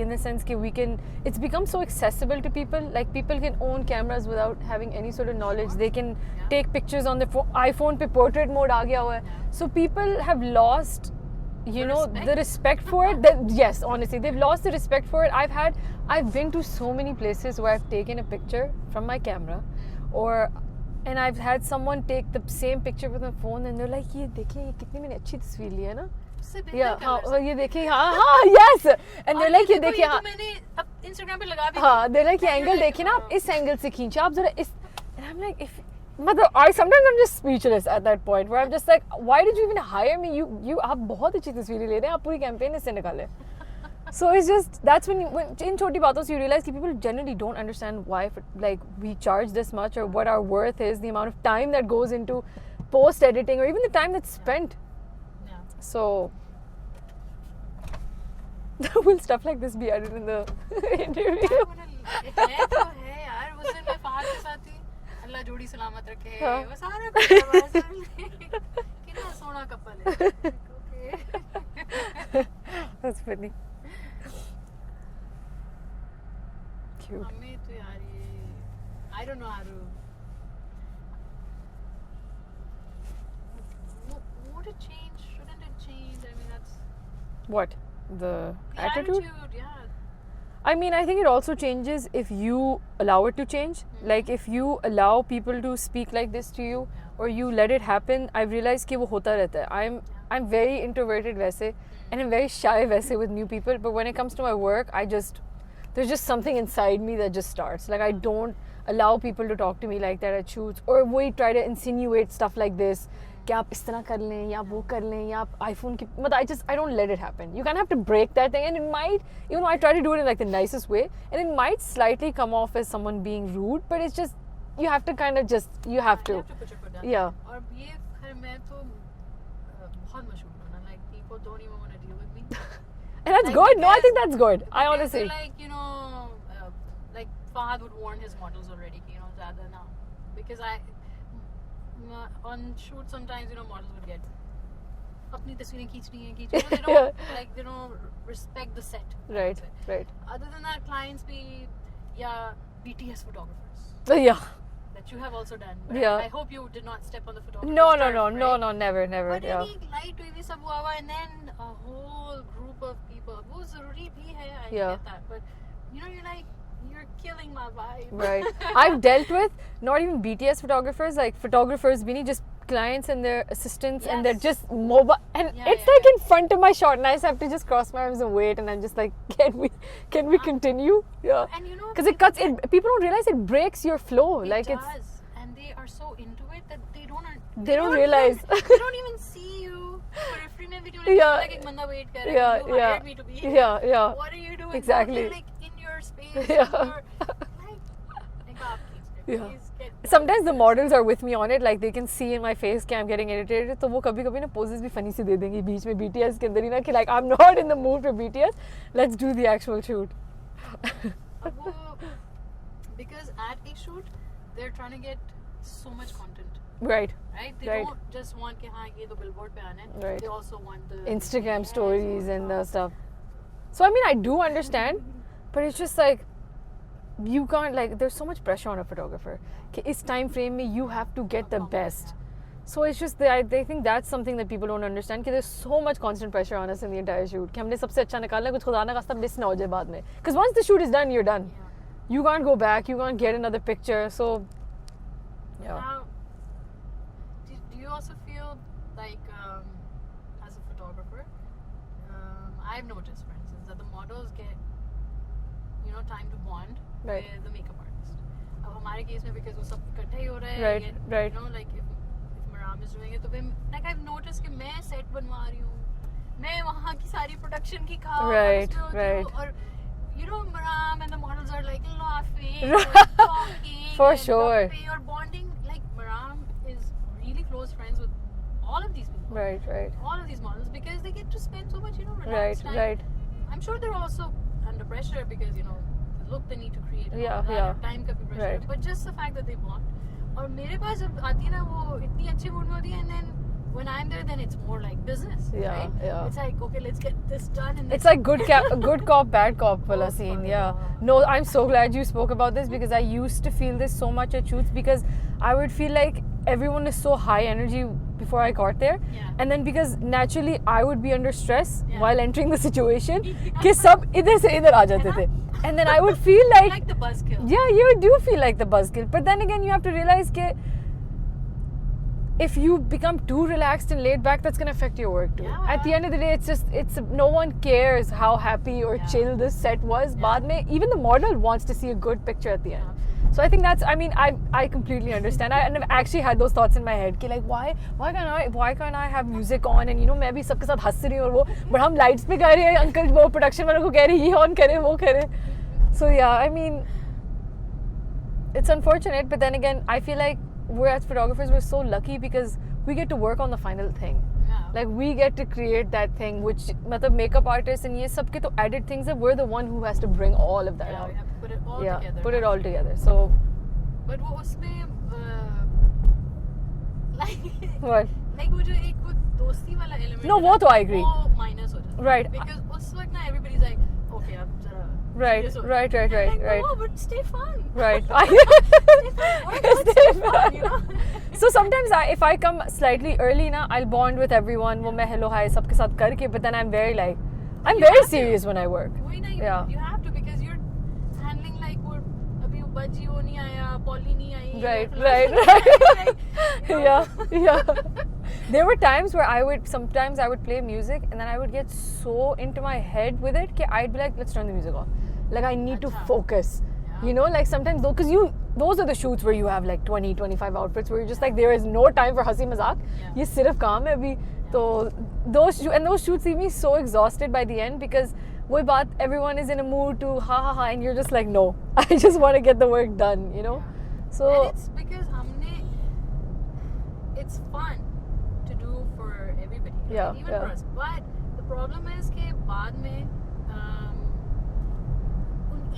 the sense that it's become so accessible to people. Like people can own cameras without having any sort of knowledge. They can take pictures on their iPhone पे portrait mode आ गया हुआ है. So people have lost, the respect for it. Yes, honestly, they've lost the respect for it. I've been to so many places where I've taken a picture from my camera, and I've had someone take the same picture with my phone, and they're like, "ये देखिए, ये कितनी मैंने अच्छी तस्वीर ली है ना?" ये देखिए, yes, and they're like, ये देखिए, मैंने अब Instagram पे लगा भी. they're like, ये angle देखिए ना, आप इस angle से खींचे, आप जरा इस, and I'm like, sometimes I'm just speechless at that point where I'm just like, why did you even hire me? You आप बहुत अच्छी तस्वीरें ले रहे हैं, आप पूरी campaign इससे निकाले. So it's just, that's when in छोटी बातों से you realize that people generally don't understand why we charge this much or what our worth is, the amount of time that goes into post editing or even the time that's spent. So will stuff like this be added in the interview? है तो है यार, उस दिन मैं फहद के साथ थी, अल्लाह जोड़ी सलामत रखे, वो सारा कुछ कितना सोना कपल है. Okay. That's funny. Cute. हमें तो यार ये, I don't know Aabroo. Would it change? Shouldn't it change? I mean, that's... What? The attitude? Yeah. I mean, I think it also changes if you allow it to change. Mm-hmm. Like, if you allow people to speak like this to you, or you let it happen, I've realized कि वो होता रहता है. I'm very introverted वैसे, and I'm very shy वैसे with new people. But when it comes to my work, there's just something inside me that just starts. Like, I don't allow people to talk to me like that at shoots, or we try to insinuate stuff like this. कि आप इस तरह कर लें या वो कर लें या आप iPhone की, मतलब I don't let it happen. You kind of have to break that thing, and it might, even though I try to do it in like the nicest way, and it might slightly come off as someone being rude, but it's just, you have to kind of just, you have to put your foot down. Yeah. और ये फिर मैं तो बहुत मशहूर हूँ ना, like people don't even want to deal with me. And that's good. No, I think that's good. I honestly. Like, like Fahad would warn his models already, ज़्यादा ना, because on shoot sometimes models would get अपनी तस्वीरें खींचनी है, they don't like respect the set. Right. Other than that, clients be BTS photographers. Yeah. That you have also done. Yeah. I hope you did not step on the photographer. No, never. But yeah. Light to ये सब हुआ हुआ, and then a whole group of people. वो ज़रूरी भी है, I get that. But you're like, you're killing my vibe. Right. I've dealt with not even BTS photographers, like photographers, just clients and their assistants, and they're just mobile, and it's like in front of my shot, and I just have to just cross my arms and wait, and I'm just like, can we continue? Yeah. And because it cuts. People don't realize it breaks your flow. It like does. And they are so into it that they don't realize. They don't even see you periphery में video like Yeah. एक बंदा wait कर रहा है, you hired me to be here. Yeah. What are you doing? Exactly. You're like in your space. Yeah. Like आपकी Yeah. please get. Sometimes the models are with me on it, like they can see in my face कि I'm getting irritated. तो वो कभी-कभी ना poses भी funny से दे देंगी बीच में BTS के अंदर ही ना कि like I'm not in the mood for BTS. Let's do the actual shoot. अब वो because at a shoot they're trying to get so much content. Right. They don't just want कि हाँ ये तो billboard पे आना है. Right. They also want the Instagram stories and the stuff. So I mean I do understand, but it's just like you can't like there's so much pressure on a photographer. कि इस time frame में you have to get the best. So it's just they think that's something that people don't understand कि there's so much constant pressure on us in the entire shoot कि हमने सबसे अच्छा निकालना है, कुछ खुदा ना खास्ता miss ना हो जाए बाद में. Because once the shoot is done, you're done. Yeah. You can't go back. You can't get another picture. So yeah. Now, do you also feel like as a photographer, I've noticed, for instance, that the models get time to bond Right. with the makeup artist. अब हमारे case में because वो सब इकट्ठा ही हो रहा है. Right, and, right. Like if Maram is doing it, तो फिर like I've noticed कि मैं set बनवा रही हूँ, मैं वहाँ की सारी production की खाओ, Right, right. और Maram and the models are like laughing, and talking, For and sure. gapping or bonding. Like Maram is really close friends with all of these people. Right. All of these models because they get to spend so much, relaxed Right, time. right. I'm sure they're also under pressure because the look they need to create. and Yeah, all that, yeah. and time का भी pressure. Right. But just the fact that they bond. और मेरे पास जब आती है ना वो इतनी अच्छी mood में होती है, and then when I'm there, then it's more like business. Yeah, right? yeah. It's like okay, let's get this done. And It's like good cop, bad cop wala Oh, scene. my Yeah. God. No, I'm so glad you spoke about this because I used to feel this so much at shoots because I would feel like everyone is so high energy before I got there. Yeah. And then because naturally I would be under stress Yeah. while entering the situation कि सब इधर से इधर आ जाते थे. And then I would feel like the buzzkill. yeah, you do feel like the buzzkill. But then again, you have to realize that if you become too relaxed and laid back, that's going to affect your work too. Yeah. At the end of the day, it's no one cares how happy or Yeah. chill this set was. Yeah. Baad mein, even the model wants to see a good picture at the end. Absolutely. So I think that's. I mean, I completely understand. And I've actually had those thoughts in my head. Ki like why can't I have music on and मैं भी सबके साथ हंस रही हूँ और वो but हम lights पे गा रहे हैं अंकल वो production वालों को कह रहे ये on करे वो करे. So yeah, I mean, it's unfortunate, but then again, I feel like we're as photographers we're so lucky because we get to work on the final thing. Yeah. Like we get to create that thing, which matlab makeup artists and ये सब के तो added things है. We're the one who has to bring all of that Yeah, out. we have to put it all Yeah, together. put it all together. So But वो उसमें what? like वो जो एक वो दोस्ती वाला element No, है वो ना, तो I agree. वो minus हो जाता है. Right. Because उस वक्त ना everybody's like okay अब जरा Right, serious हो. right. Like, no, but stay fun. Right. Stay fun, So sometimes if I come slightly early na, I'll bond with everyone. वो मैं hello hi सबके साथ करके, but then I'm very You very have to. serious when I work. वही ना Yeah. you have to because you're handling like वो अभी वो बज्जी वो नहीं आया, Polly नहीं आई. Right. Like, Yeah. There were times where sometimes I would play music and then I would get so into my head with it that I'd be like, let's turn the music off. Like I need to Acha. focus. Yeah. You know, like sometimes though, because those are the shoots where you have like 20, 25 outfits where you're just like, there is no time for hasi mazak. Yeah. Ye sirf kaam hai abhi. So those shoots leave me so exhausted by the end because wohi baat, everyone is in a mood to ha and you're just like, no, I just want to get the work done, you know. Yeah. So and it's because it's fun to do for everybody, right? Yeah, Even yeah. for us. But the problem is कि बाद में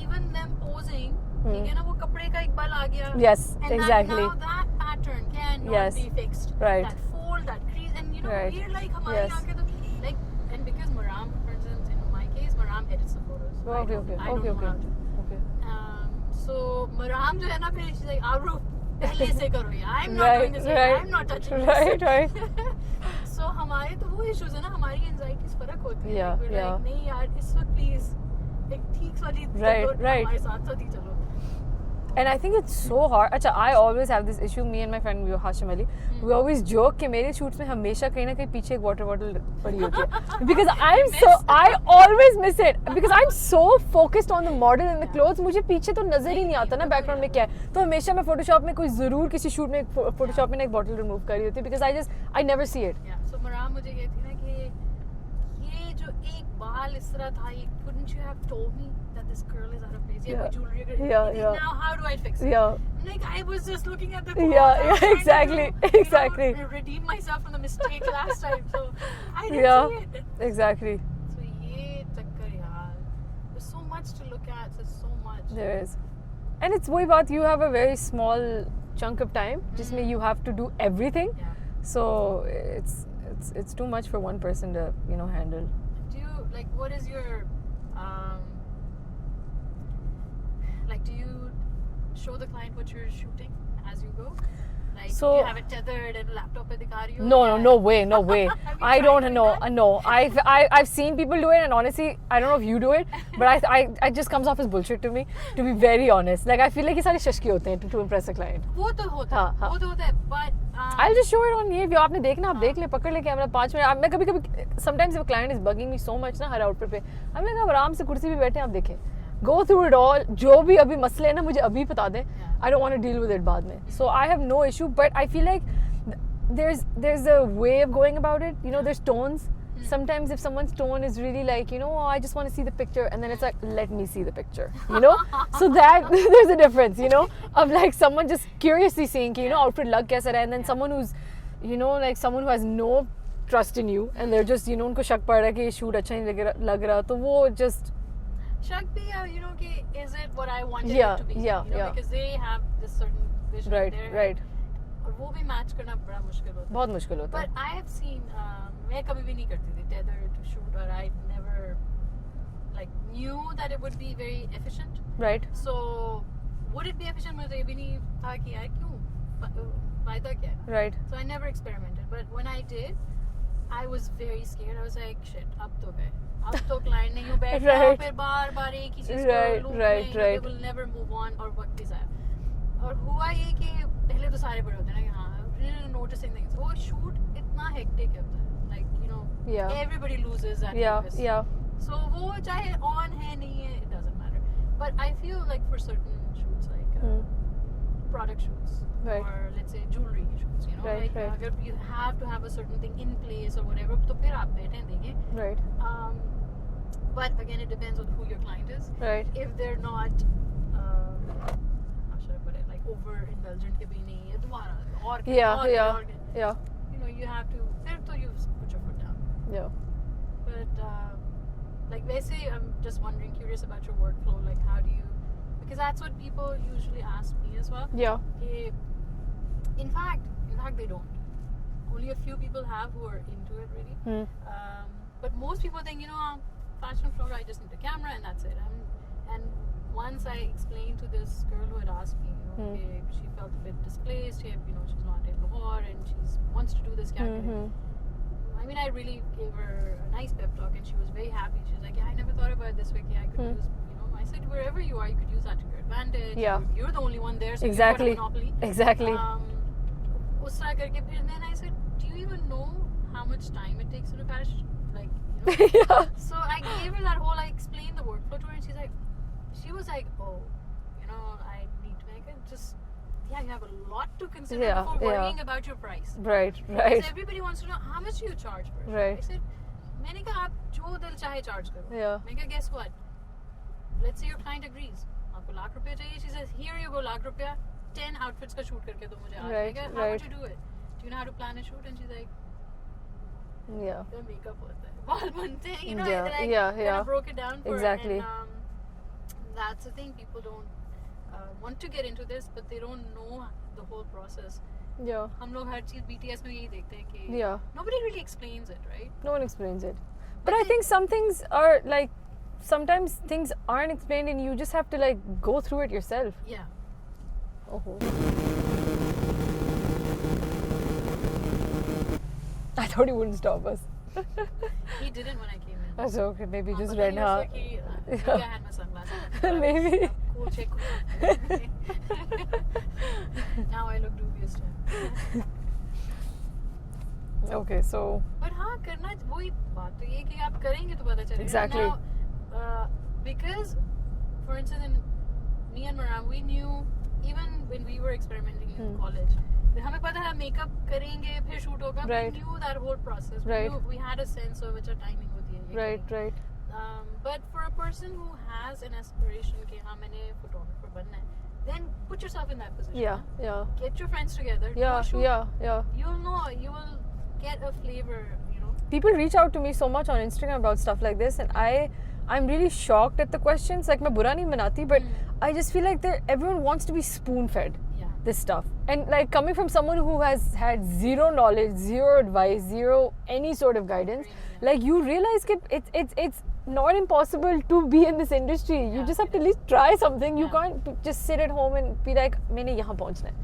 even them posing, ठीक है ना वो कपड़े का एक बाल आ गया. Yes, and exactly. now that pattern can Yes. not be fixed. Right. That fold, that crease, and Right. we're like हमारी Yes. आंखें तो like and because Maram, for instance, in my case, Maram edits the photos. Oh, I okay. don't know how to. Okay. So Maram जो है ना फिर she's like Aabroo पहले से करो यार. I'm not Right, doing this. right. I'm not touching Right, this. right. So हमारे तो वो issues है ना हमारी anxieties फर्क होती है. Yeah, Like, we're yeah. like नहीं यार इस वक्त please एक ठीक वाली Right, चलो, right. हमारे साथ ही चलो. And I think it's so hard. Acha, I always have this issue. Me and my friend Hashim Ali, we always joke कि मेरे shoots में हमेशा कहीं ना कहीं पीछे एक water bottle पड़ी होती है. Because I always miss it. Because I'm so focused on the model and the clothes. मुझे पीछे तो नजर ही नहीं आता ना background में क्या है. तो हमेशा मैं Photoshop में कोई ज़रूर किसी shoot में Photoshop में एक bottle remove करी होती है. Because I never see it. Yeah. So Maram मुझे कहती ना कि ये जो एक बाल इस तरह था, couldn't you have told me that this girl is out of place? Yeah. Jewelry. Yeah. Now how do I fix it? Yeah. Like I was just looking at the exactly. Redeem myself from the mistake last time, so I didn't see it. Exactly. So ये चक्कर यार, there's so much to look at. There's so much. There is, and it's वही बात. You have a very small chunk of time, जिसमें you have to do everything. Yeah. So it's too much for one person to handle. Do you what is your do you show the client what you're shooting as you go? So do you have it tethered and laptop पे दिखा रही हो? No way. I don't know. No, I've seen people do it, and honestly, I don't know if you do it, but I just comes off as bullshit to me. To be very honest, I feel like ये सारे शश के होते हैं to impress a client. वो तो होता है, but I'll just show it on ये आपने देखना, आप देख ले, पकड़ ले कैमरा 5 मिनट. मैं कभी sometimes if a client is bugging me so much ना हर आउटफिट पे, I'm like आप आराम से कुर्सी पे बैठे आप देखें. Go through it all. जो भी अभी मसले हैं ना मुझे अभी बता दें. I don't want to deal with it बाद में. So I have no issue, but I feel like there's a way of going about it. There's tones. Sometimes if someone's tone is really oh, I just want to see the picture, and then it's like, let me see the picture. So that there's a difference. Of someone just curiously seeing outfit lag kaisa raha, and then someone who's someone who has no trust in you, and they're just उनको शक पड़ रहा है कि ये shoot अच्छा नहीं लग रहा, तो वो just शक भी कि is it what I wanted it to be? Because they have this certain vision there. Right. और वो भी match करना बड़ा मुश्किल होता है. बहुत मुश्किल होता है. But I have seen मैं कभी भी नहीं करती थी tether to shoot, or I never knew that it would be very efficient. Right. So would it be efficient? मुझे ये भी नहीं था कि यार क्यों फायदा क्या है. Right. So I never experimented, but when I did, I was very scared. I was like, shit, अब तो client नहीं हो बैठा, फिर बार एक ही चीज को loop में, they will never move on, और वक्त भी जाया. और हुआ ये कि पहले तो सारे बड़े होते हैं ना कि हाँ, really noticing things. वो shoot इतना hectic होता है, everybody loses at this. So वो चाहे on है नहीं है, it doesn't matter. But I feel for certain shoots product shoots, or let's say jewelry shoots, अगर you have to have a certain thing in place or whatever, तो फिर आप बैठे देंगे. Right. But again, it depends on who your client is. Right. If they're not, how should I put it, over-indulgent के भी नहीं है, दोबारा और Yeah. You have to, फिर तो you put your foot down. Yeah. But वैसे I'm just wondering, curious about your workflow, how do you, because that's what people usually ask me as well. Yeah. In fact they don't. Only a few people who are into it really. But most people think, fashion photography, I just need a camera and that's it. And once I explained to this girl who had asked me, she felt a bit displaced, she's not in Lahore and she wants to do this character. I mean, I really gave her a nice pep talk and she was very happy. She was like, yeah, I never thought about it this way. I could use, I said, wherever you are, you could use that to your advantage. Yeah. You're the only one there, so exactly. you've got a monopoly. Exactly. And then I said, do you even know how much time it takes to do fashion? Yeah. So I gave her that whole, I explained the workflow to her and she was like, oh, I need to make it just, you have a lot to consider before worrying about your price. Right. So everybody wants to know, how much do you charge for it? Right. I said, मैंने कहा आप जो दिल चाहे charge करो. Yeah. मैं कहा, guess what? Let's say your client agrees. आपको ₹1,00,000 चाहिए. She says, here you go, ₹1,00,000. 10 outfits का shoot करके दो मुझे आज. Right. How would you do it? Do you know how to plan a shoot? And she's like, yeah. The makeup होता है, बाल बनते हैं, Yeah. Kind of broke it down for exactly. her. And that's the thing, people don't want to get into this, but they don't know the whole process. Yeah. हम लोग हर चीज BTS में यही देखते हैं कि nobody really explains it, right? No one explains it. But I think some things are sometimes things aren't explained and you just have to go through it yourself. Yeah. Oh. I thought he wouldn't stop us. He didn't when I came in. That's okay. Maybe just But red, then he was like, maybe I had my sunglasses on. Maybe. cool chick. Now I look dubious to him. Okay, so But हाँ करना वही बात तो ये कि आप करेंगे तो पता चलेगा. Exactly. Now, because for instance in me and Maram we knew even when we were experimenting in college. हमें पता है मेकअप करेंगे फिर शूट होगा. Right. We knew that whole process. Right. We had a sense of which timing होती है. right. But for a person who has an aspiration कि हाँ मैंने photographer बनना है, then put yourself in that position. Yeah. Get your friends together. Yeah, do a shoot. yeah. You'll know. You will get a flavor. You know. People reach out to me so much on Instagram about stuff like this, and I'm really shocked at the questions. Like, मैं बुरा नहीं मनाती, but I just feel like everyone wants to be spoon-fed this stuff. And like coming from someone who has had zero knowledge, zero advice, zero any sort of guidance, like you realize that it's not impossible to be in this industry. You just have to at least try something. You can't just sit at home and be like, मैंने यहाँ पहुँचना है.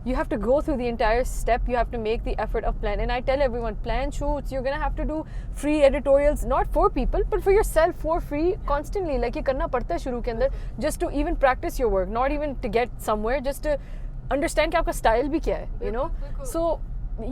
You have to go through the entire step. You have to make the effort of plan. And I tell everyone, plan shoots. You're gonna have to do free editorials, not for people, but for yourself, for free, constantly. Like ये करना पड़ता है शुरू के अंदर, just to even practice your work, not even to get somewhere, just to understand कि आपका style भी क्या है, you know. So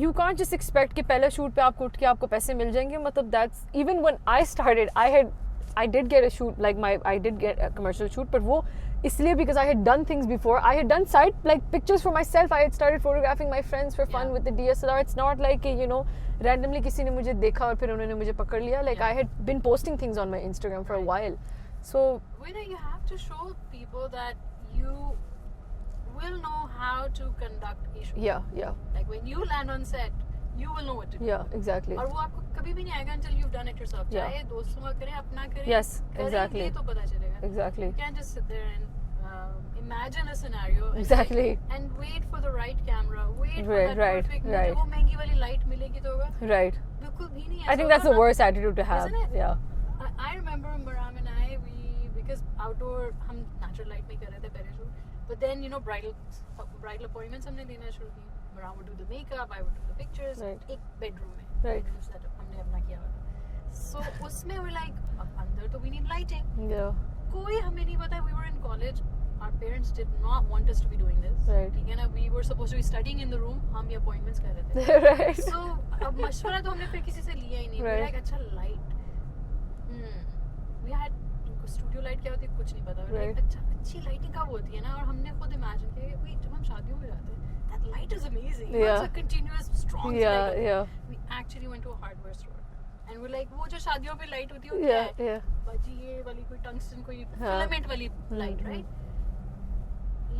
you can't just expect कि पहले shoot पे आपको उठ के आपको पैसे मिल जाएंगे. मतलब that's even when I started, I did get a shoot, like I did get a commercial shoot, but वो इसलिए because I had done things before. I had done side like pictures for myself. I had started photographing my friends for fun with the DSLR. It's not like you know randomly किसी ने मुझे देखा और फिर उन्होंने मुझे पकड़ लिया. Like I had been posting things on my Instagram for a while. So you have to show people that you will know how to conduct a shoot. Yeah. Like when you land on set, you will know what to do. Yeah, exactly. और वो आपको कभी भी नहीं आएगा until you've done it yourself. चाहे दोस्तों का करें, अपना करें. Yes, exactly. करेंगे तो पता चलेगा. Exactly. You can't just sit there and imagine a scenario. Exactly. And wait for the right camera. Wait for that Right. perfect. वो महंगी वाली light मिलेगी तो होगा. Right. बिल्कुल भी नहीं. I think that's the worst attitude to have. Isn't it? Yeah. I remember Maram and I, because outdoor हम natural light में कर रहे थे पहले shoot. But then you know bridal appointments हमने देना शुरू की. Maram would do the makeup, I would do the pictures. Right. एक bedroom में. Right. Bedroom setup हमने अपना किया हुआ था. So उसमें we're like अब अंदर तो we need lighting. Yeah. कोई हमें नहीं पता. We were in college. Our parents did not want us to be doing this. Right. ठीक है ना? We were supposed to be studying in the room. हम ये appointments कर रहे थे. Right. So अब मशवरा तो हमने फिर किसी से लिया ही नहीं. Right. We're like अच्छा light. We had studio light क्या होती है कुछ नहीं पता. We're like अच्छा अच्छी lighting कब होती है ना? और हमने खुद imagine किया कि wait जब हम शादियों में जाते हैं that light is amazing. Yeah. It's a continuous strong light. Yeah. We actually went to a hardware store and we're like वो जो शादियों पे light होती है वो क्या है? Yeah. बाजी ये वाली कोई tungsten कोई filament वाली light, right?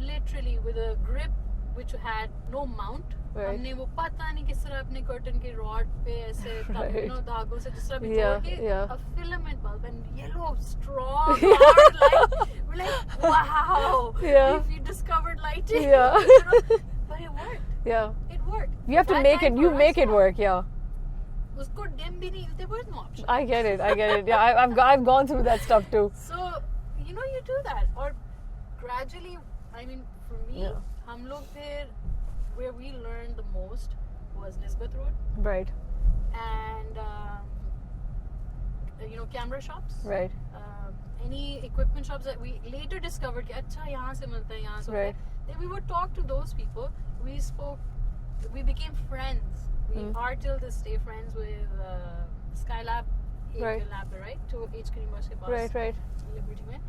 Literally with a grip which had no mount. हमने वो पता नहीं किस तरह अपने curtain के rod पे ऐसे धागों से जिस तरह भी जोड़ के a filament bulb and yellow strong hard light. We're like wow. Yeah. If you discovered lighting. Yeah. But it worked. Yeah. It worked. You have to make it. You make it work. Yeah. उसको dim भी नहीं. There was no option. I get it. Yeah, I've gone through that stuff too. So you know you do that or gradually. I mean for me, हम लोग फिर where we learned the most was Nisbat Road. Right. And you know camera shops. Right. Any equipment shops that we later discovered कि अच्छा यहाँ से मिलता है यहाँ से. Right. Then we would talk to those people. We became friends. We are till this day friends with Skylab, lab, right? To H Creamers के पास. Right. Liberty में.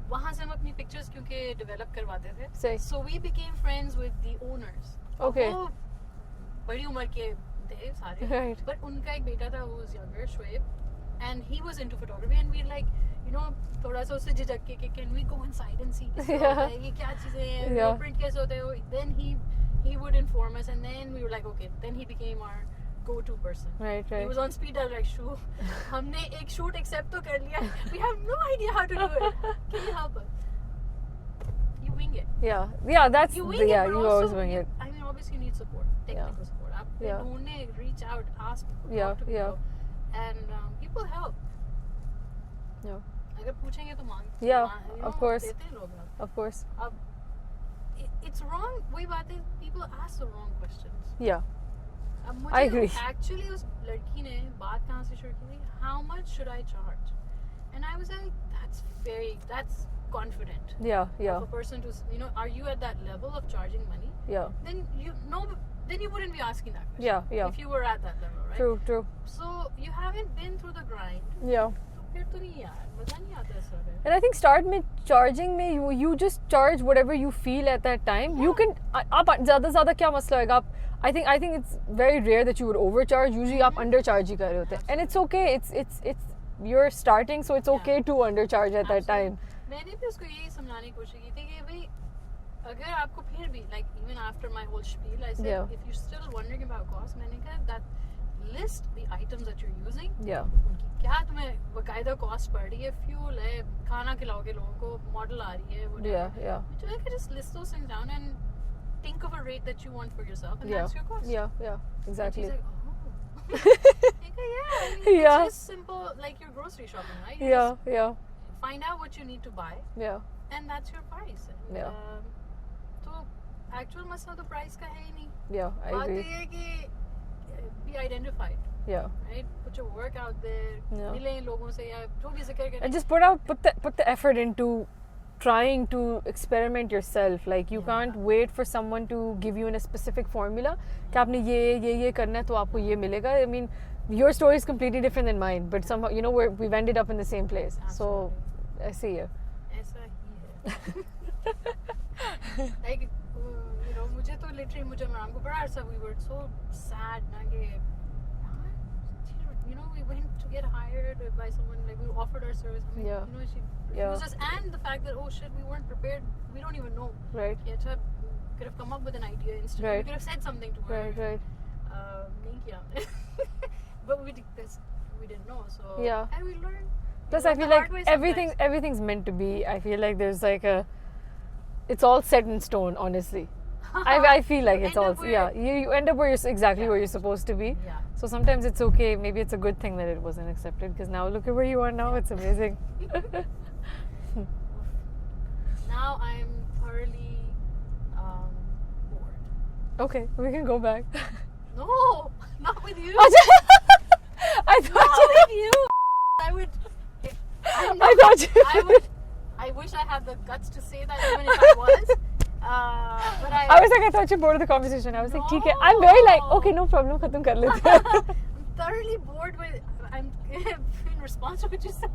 वहाँ से हम अपनी pictures क्योंकि develop करवाते थे. Say. So we became friends with the owners. Okay. वो बड़ी उम्र के थे सारे. Right. But उनका एक बेटा था who was younger, Shoaib, and he was into photography and we like you know थोड़ा सा उससे झिझक के can we go inside and see कैसे होता है ये क्या चीजें हैं print कैसे होता है. Then he would inform us and then we were like okay. Then he became our go-to person. Right. He was on speed dial like shoo. हमने एक shoot accept तो कर लिया. We have no idea how to do it. Can you help us? You wing it. Yeah. That's you wing it, you always wing it. I mean, obviously you need support, technical support. आप ढूंढने, reach out, ask people, talk to people, and people help. Yeah. अगर पूछेंगे तो मांग. Yeah, of course. देते हैं लोग. Of course. अब it's wrong. वही बात है. People ask the wrong questions. Yeah. अब I agree. Actually उस लड़की ने बात कहाँ से शुरू की थी? How much should I charge? And I was like, that's confident. Yeah, yeah, Of a person to, are you at that level of charging money? yeah, Then you wouldn't be asking that question. yeah, yeah. If you were at that level, right? True, true. So you haven't been through the grind. Yeah. फिर तो नहीं यार, मजा नहीं आता इस तरह. And I think start में charging में you just charge whatever you feel at that time. You can आप ज़्यादा क्या मसला होगा आप. I think it's very rare that you would overcharge. Usually आप undercharge ही कर रहे होते हैं. And it's okay. It's you're starting, so it's okay to undercharge at that time. मैंने भी उसको यही समझाने की कोशिश की थी कि भाई अगर आपको फिर भी like even after my whole spiel I said if you're still wondering about cost, मैंने कहा that list the items that you're using. उनकी क्या तुम्हें बकायदा cost पड़ रही है, fuel है, खाना खिलाओगे लोगों को, model आ रही है, whatever. So you can just list those things down and think of a rate that you want for yourself, and that's your cost. Yeah, exactly. And she's like, I mean, it's just simple, like your grocery shopping, right? Yeah. Find out what you need to buy. Yeah. And that's your price. And, तो actual मसला तो price का है ही नहीं. Yeah, I agree. बात ये है कि be identified. Yeah. Right? Put your work out there. मिलें लोगों से या जो भी ज़िक्र करें. And just put the effort into trying to experiment yourself. Like you can't wait for someone to give you in a specific formula. कि आपने ये करना है तो आपको ये मिलेगा. I mean, your story is completely different than mine, but somehow we've ended up in the same place. Absolutely. So I see you. ऐसा ही है. Like मुझे तो literally मुझे मैम को बड़ा अर्सा we were so sad ना कि we went to get hired by someone, like we offered our service. I mean, she refused us, and the fact that oh shit, we weren't prepared. We don't even know. Right. Yet could have come up with an idea instantly. Right. We could have said something to her. Right. नहीं किया. But we didn't know. So yeah. And we learned. Plus, I feel like everything's meant to be. I feel like there's like it's all set in stone. Honestly, I feel like it's all you end up where you're supposed to be. Yeah. So sometimes it's okay. Maybe it's a good thing that it wasn't accepted because now look at where you are now. It's amazing. Now I'm thoroughly bored. Okay, we can go back. No, not with you. I thought with you. I wish I had the guts to say that even if I was. But I thought you bored of the conversation. I was like, okay. I'm very like, okay, no problem. Khatam kar lete. I'm thoroughly bored with. I'm in response to what you said.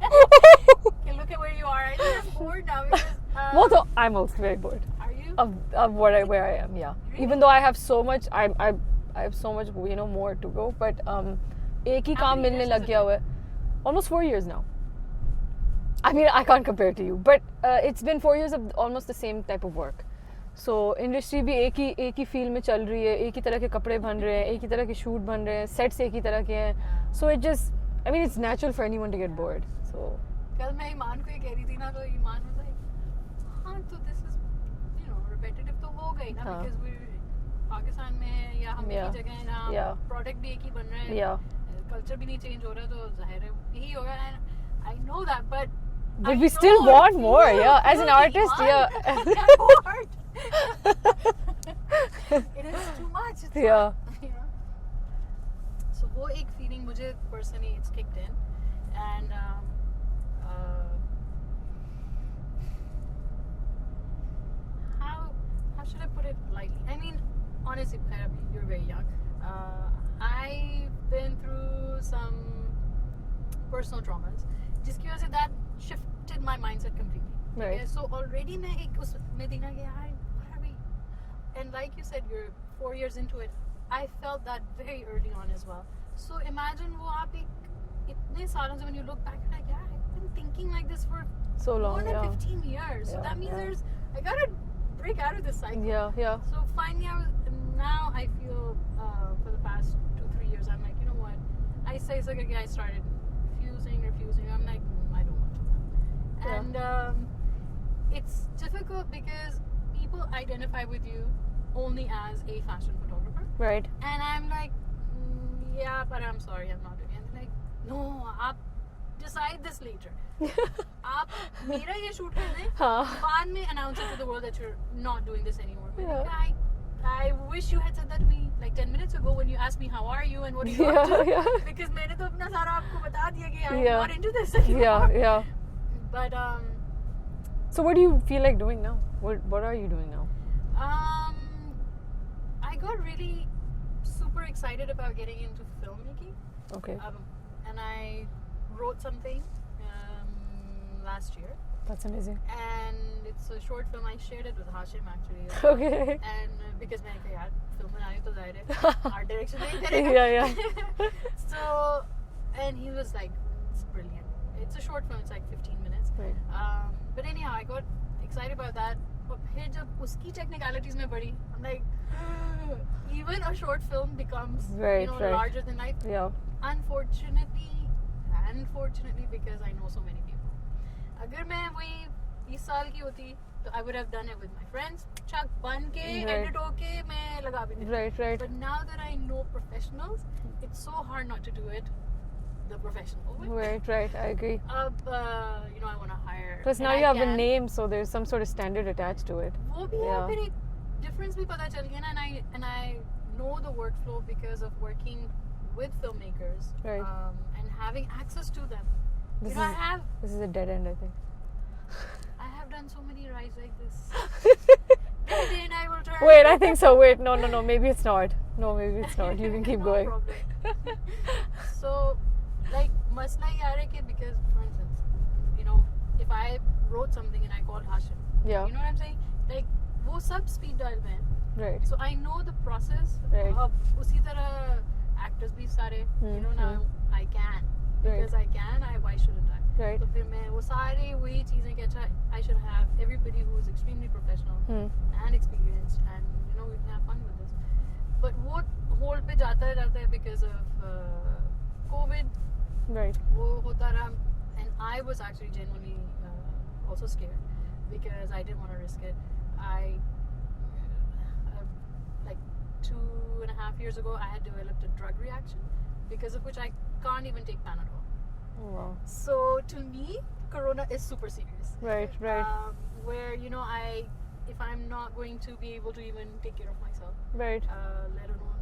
Okay, look at where you are. I'm bored now because. I'm also very bored. Are you? Of where I am, yeah. Really? Even though I have so much, I have so much, more to go. But एक ही काम मिलने लग गया हुआ है. Almost 4 years now. I mean, I can't compare to you, but it's been 4 years of almost the same type of work. So industry भी एक ही field में चल रही है, एक ही तरह के कपड़े बन रहे हैं, एक ही तरह के शूट बन रहे हैं, सेट्स एक ही तरह के हैं. So it just, I mean, it's natural for anyone to get bored. So कल मैं ईमान को ये कह रही थी ना, तो ईमान was like, हाँ तो this is repetitive तो हो गई ना, because we पाकिस्तान में हैं या हम एक ही जगह हैं ना, प्रोडक्ट भी एक ही बन रहे हैं, कल्चर भी नहीं चेंज हो रहा, तो जाहिर है यही होगा. And I know that, but we still want more, as an artist, I'm bored. It is too much. So वो एक feeling मुझे personally it's kicked in, and how should I put it lightly? I mean, honestly, you're very young. I've been through some personal traumas, जिसकी वजह से that shifted my mindset completely. Right. So already मैं एक उसमें दिखना गया, what are we? And like you said, you're 4 years into it. I felt that very early on as well. So imagine वो आप इतने सालों से when you look back, you're like, I've been thinking like this for so long, more than 15 years. So that means I gotta break out of this cycle. Yeah. So finally, now I feel for the past 2-3 years, I'm like, you know what? I started refusing. I'm like, I don't want to. And it's difficult because people identify with you only as a fashion photographer. Right. And I'm like, yeah, but I'm sorry, I'm not doing it. And they're like, no, आप decide this later. आप मेरा ये shoot कर दें, बाद में announce it to the world that you're not doing this anymore. Like, I wish you had said that to me like 10 minutes ago when you asked me how are you and what are you up to. Because मैंने तो अपना सारा आपको बता दिया कि I'm Yeah. not into this anymore. Yeah. But So what do you feel like doing now? What are you doing now? I got really super excited about getting into filmmaking. Okay. And I wrote something last year. That's amazing. And it's a short film. I shared it with Hashim actually. Okay. And because मैंने कहा यार film बनानी तो जाहिर है art direction नहीं करेगा. Yeah. So and he was like, it's brilliant. It's a short film. It's like 15 minutes. Right. But anyhow, I got excited about that. और फिर जब उसकी technicalities में बढ़ी, I'm like, even a short film becomes larger than life. Yeah. Unfortunately, because I know so many people. अगर मैं वही 20 साल की होती तो I would have done it with my friends. चक बन के edit होके मैं लगा भी देती. Right. But now that I know professionals, it's so hard not to do it the professional way. Right. I agree. I want to hire. Plus now you have a name, so there's some sort of standard attached to it. वो भी है फिर एक difference भी पता चल गया ना, and I know the workflow because of working with filmmakers. Right. And having access to them. This is a dead end, I think. I have done so many rides like this. Then I will turn. Wait, I think so. Wait, no. Maybe it's not. No, maybe it's not. You can keep going. No problem. So, like, masla ye aa raha hai ki because, for instance, if I wrote something and I called Hashim, Yeah. you know what I'm saying? Like, wo sab speed dial mein hai. Right. So I know the process. Right. उसी तरह actors भी सारे, now I can. Because I can, why shouldn't I? Right. तो फिर मैं वो सारे वही चीजें कि अच्छा, I should have everybody who is extremely professional and experienced, and we can have fun with this. But वो hold पे जाता है because of COVID. Right. वो होता रहा, and I was actually genuinely also scared because I didn't want to risk it. Like 2.5 years ago, I had developed a drug reaction because of which I can't even take Panadol. Oh, wow. So to me, Corona is super serious. Right. Where if I'm not going to be able to even take care of myself, Right. let alone.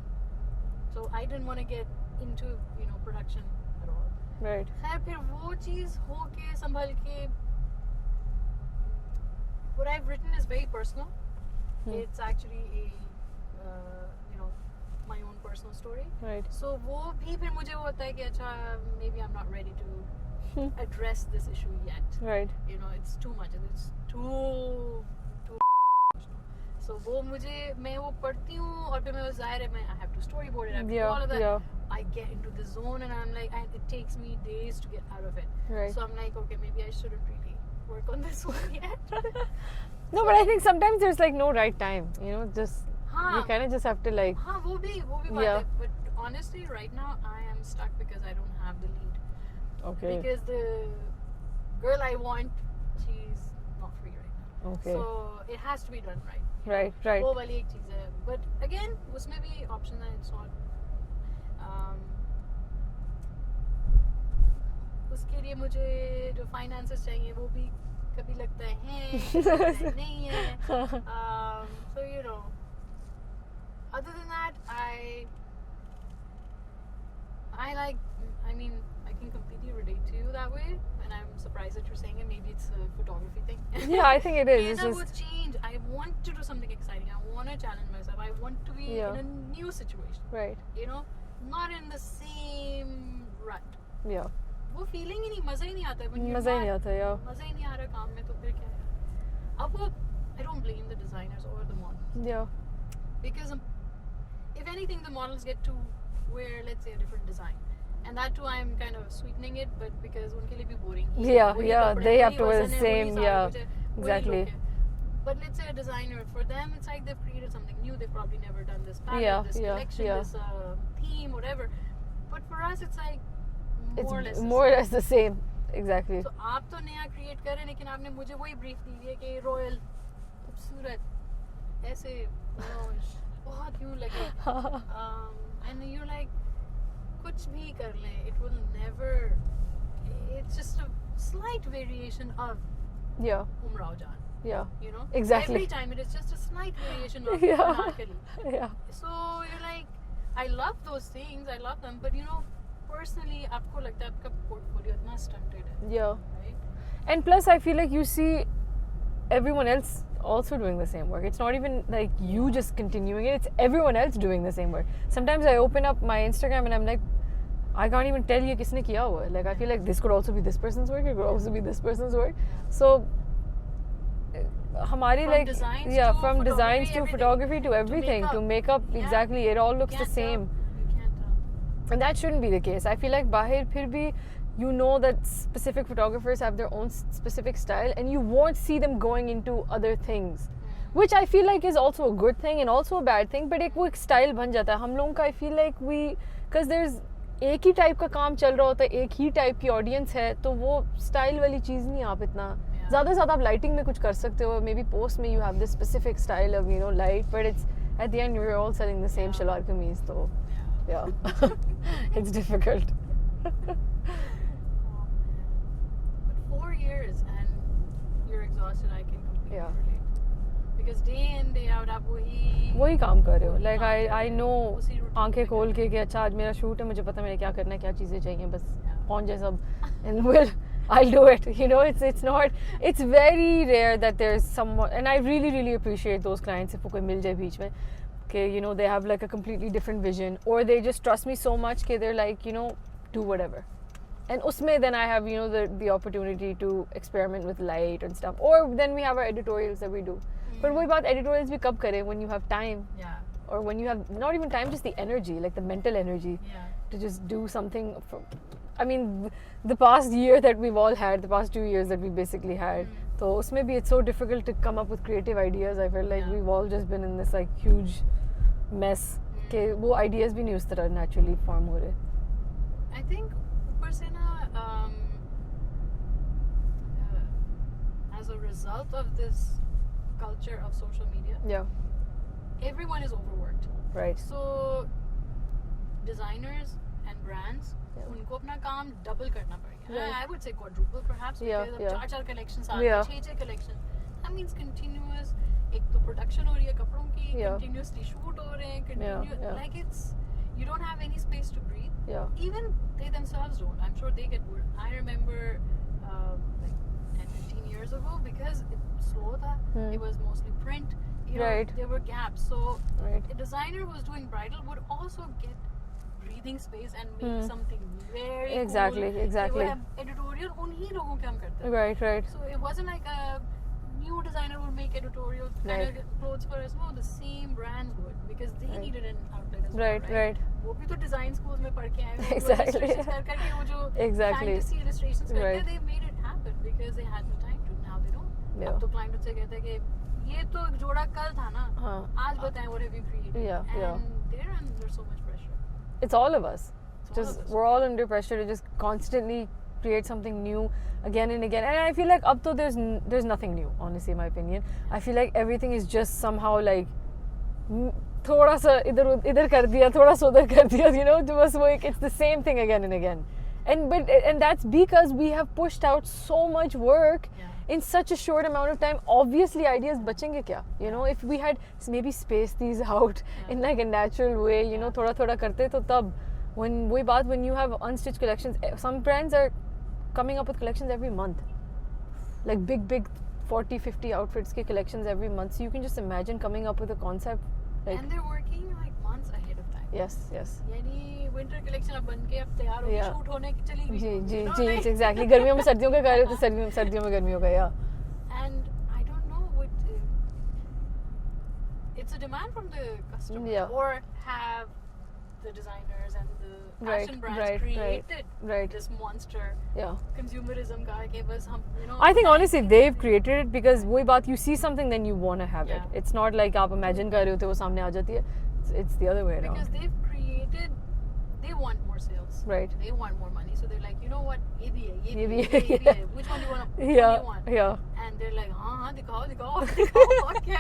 So I didn't want to get into production at all. Right. खैर फिर वो चीज हो के संभल के, what I've written is very personal. It's actually a my own personal story. Right. So वो भी फिर मुझे वो होता है कि अच्छा, maybe I'm not ready to address this issue yet. Right. It's too much. It's too so वो मैं वो पढ़ती हूँ और फिर मैं ज़ाहिर है I have to storyboard it. I have to do all of that. Yeah. I get into the zone and I'm like, and it takes me days to get out of it. Right. So I'm like, okay, maybe I shouldn't really work on this one yet. No, but I think sometimes there's like no right time. Just you kind of just have to like. हाँ वो भी बात है. But honestly, right now I am stuck because I don't have the lead. Okay. Because the girl I want, she's not free right now. Okay. So it has to be done right. Right. वो वाली एक चीज़ है. But again, उसमें भी option है. It's not. उसके लिए मुझे जो finances चाहिए वो भी कभी लगता है नहीं है. So other than that, I can completely relate to you that way, and I'm surprised that you're saying it. Maybe it's a photography thing. Yeah, I think it is. It's just change. I want to do something exciting. I want to challenge myself. I want to be in a new situation. Right. Not in the same rut. Yeah. वो feeling ही नहीं, मजा ही नहीं आता है. मजा ही नहीं आता, yeah. मजा ही नहीं आ रहा काम में तो फिर क्या है? अब वो I don't blame the designers or the models. Yeah. Because if anything, the models get to wear, let's say, a different design, and that too I'm kind of sweetening it, but because उनके लिए भी boring. Yeah. They have to wear the same. Yeah. Exactly. But let's say a designer, for them it's like they've created something new. They've probably never done this pattern, this collection, this theme, whatever. But for us, it's like more or less the same. Exactly. So आप तो नया create कर रहे हैं, लेकिन आपने मुझे वही brief दी है कि royal, खूबसूरत, ऐसे बहुत यूं लगे. And you're like, कुछ भी कर लें, it will never. It's just a slight variation of Umrao Jan. Yeah. Exactly. Every time it is just a slight variation of Anarkali. Yeah. So you're like, I love those things, I love them, but personally, आपको लगता है आपका portfolio Yeah. right? And plus, I feel like you see everyone else also doing the same work. It's not even like you just continuing it, it's everyone else doing the same work. Sometimes I open up my Instagram and I'm like, I can't even tell you kisne kiya hua hai. Like, I feel like this could also be this person's work, it could also be this person's work. So, hamari From like, designs yeah, to from designs to everything. photography to everything, to makeup, Yeah. exactly, it all looks the Can't tell. same. You can't tell. And that shouldn't be the case. I feel like bahir phir bhi, you know that specific photographers have their own specific style and you won't see them going into other things. Which I feel like is also a good thing and also a bad thing, but एक style बन जाता है हम लोगों का. I feel like because there's एक ही type का काम चल रहा होता है, एक ही टाइप की ऑडियंस है, तो वो स्टाइल वाली चीज़ नहीं आप इतना ज़्यादा से ज़्यादा आप लाइटिंग में कुछ कर सकते हो, मे बी पोस्ट में you have this specific style of light, but it's at the end you're all selling the same shalwar kameez, so yeah. It's difficult. But 4 years and you're exhausted, I can completely relate. Because day in day out आप वही काम कर रहे हो. Like I know उसी routine आंखें में खोल के कि अच्छा आज मेरा शूट है, मुझे पता है मेरे क्या करना है, क्या चीज़ें चाहिए, बस पहुंच जाए सब and I'll do it. It's not, it's very rare that there's someone, and I really appreciate those clients if कोई मिल जाए बीच में कि they have like a completely different vision or they just trust me so much कि they're like do whatever. And usme then I have the opportunity to experiment with light and stuff, or then we have our editorials that we do. But वही बात editorials भी कब करें, when you have time, or when you have not even time, just the energy, like the mental energy to just do something. I mean, the past year that we've all had, the past 2 years that we basically had, so usme bhi it's so difficult to come up with creative ideas. I feel like we've all just been in this like huge mess कि वो ideas भी नहीं उस तरह naturally form हो रहे. I think ऊपर से ना as a result of this culture of social media, everyone is overworked. Right. So designers and brands, उनको अपना काम double करना पड़ेगा. I would say quadruple perhaps. because 4 collections आ रहे हैं, 6 collections. That means continuous. एक तो production हो रही है कपड़ों की, continuously shoot हो रहे हैं, like you don't have any space to breathe. Even they themselves don't. I'm sure they get bored. I remember like 10-15 years ago, because it was slow tha, it was mostly print. There were gaps. So a designer who was doing bridal would also get breathing space and make something very cool. Exactly. They would have editorial उन्हीं लोगों के हम करते हैं. Right. So it wasn't like a new designer would make editorial kind of clothes for us. No, the same brands would, because they needed an outlet as well. Right. वो भी तो design schools में पढ़ के आए हैं. Exactly. करके वो जो fantasy illustrations करते हैं, they made it happen because they had the time to. Now they don't. अब तो client उससे कहते हैं कि ये तो जोड़ा कल था ना, आज बताएं what have you created. And they're under so much pressure. It's all of us. We're all under pressure to just constantly create something new again and again. And I feel like up to there's nothing new, honestly, in my opinion. I feel like everything is just somehow like थोड़ा सा इधर कर दिया, थोड़ा सा उधर कर दिया, बस वो it's the same thing again and again. And that's because we have pushed out so much work in such a short amount of time. Obviously ideas बचेंगे क्या? If we had maybe spaced these out in like a natural way, थोड़ा थोड़ा करते तो तब when you have unstitched collections, some brands are coming up with collections every month, like big 40-50 outfits ke collections every month. So you can just imagine coming up with a concept like, and they're working like months ahead of time. yes यानी winter collection अब बन के अब तैयार हो गई, shoot होने की चली गई. जी exactly. गर्मियों में सर्दियों का कर रहे हो तो सर्दियों में गर्मियों का. And I don't know what it's a demand from the customer, or have the designers and the fashion brands created this monster consumerism ka ke bas hum I think honestly they've created it, because वही बात, you see something then you want to have it. It's not like आप imagine कर रहे होते वो सामने आ जाती है. It's the other way around. Because they've created, they want more sales, they want more money, so they're like, you know what, ये भी है, which one do you want? And they're like हाँ दिखाओ okay.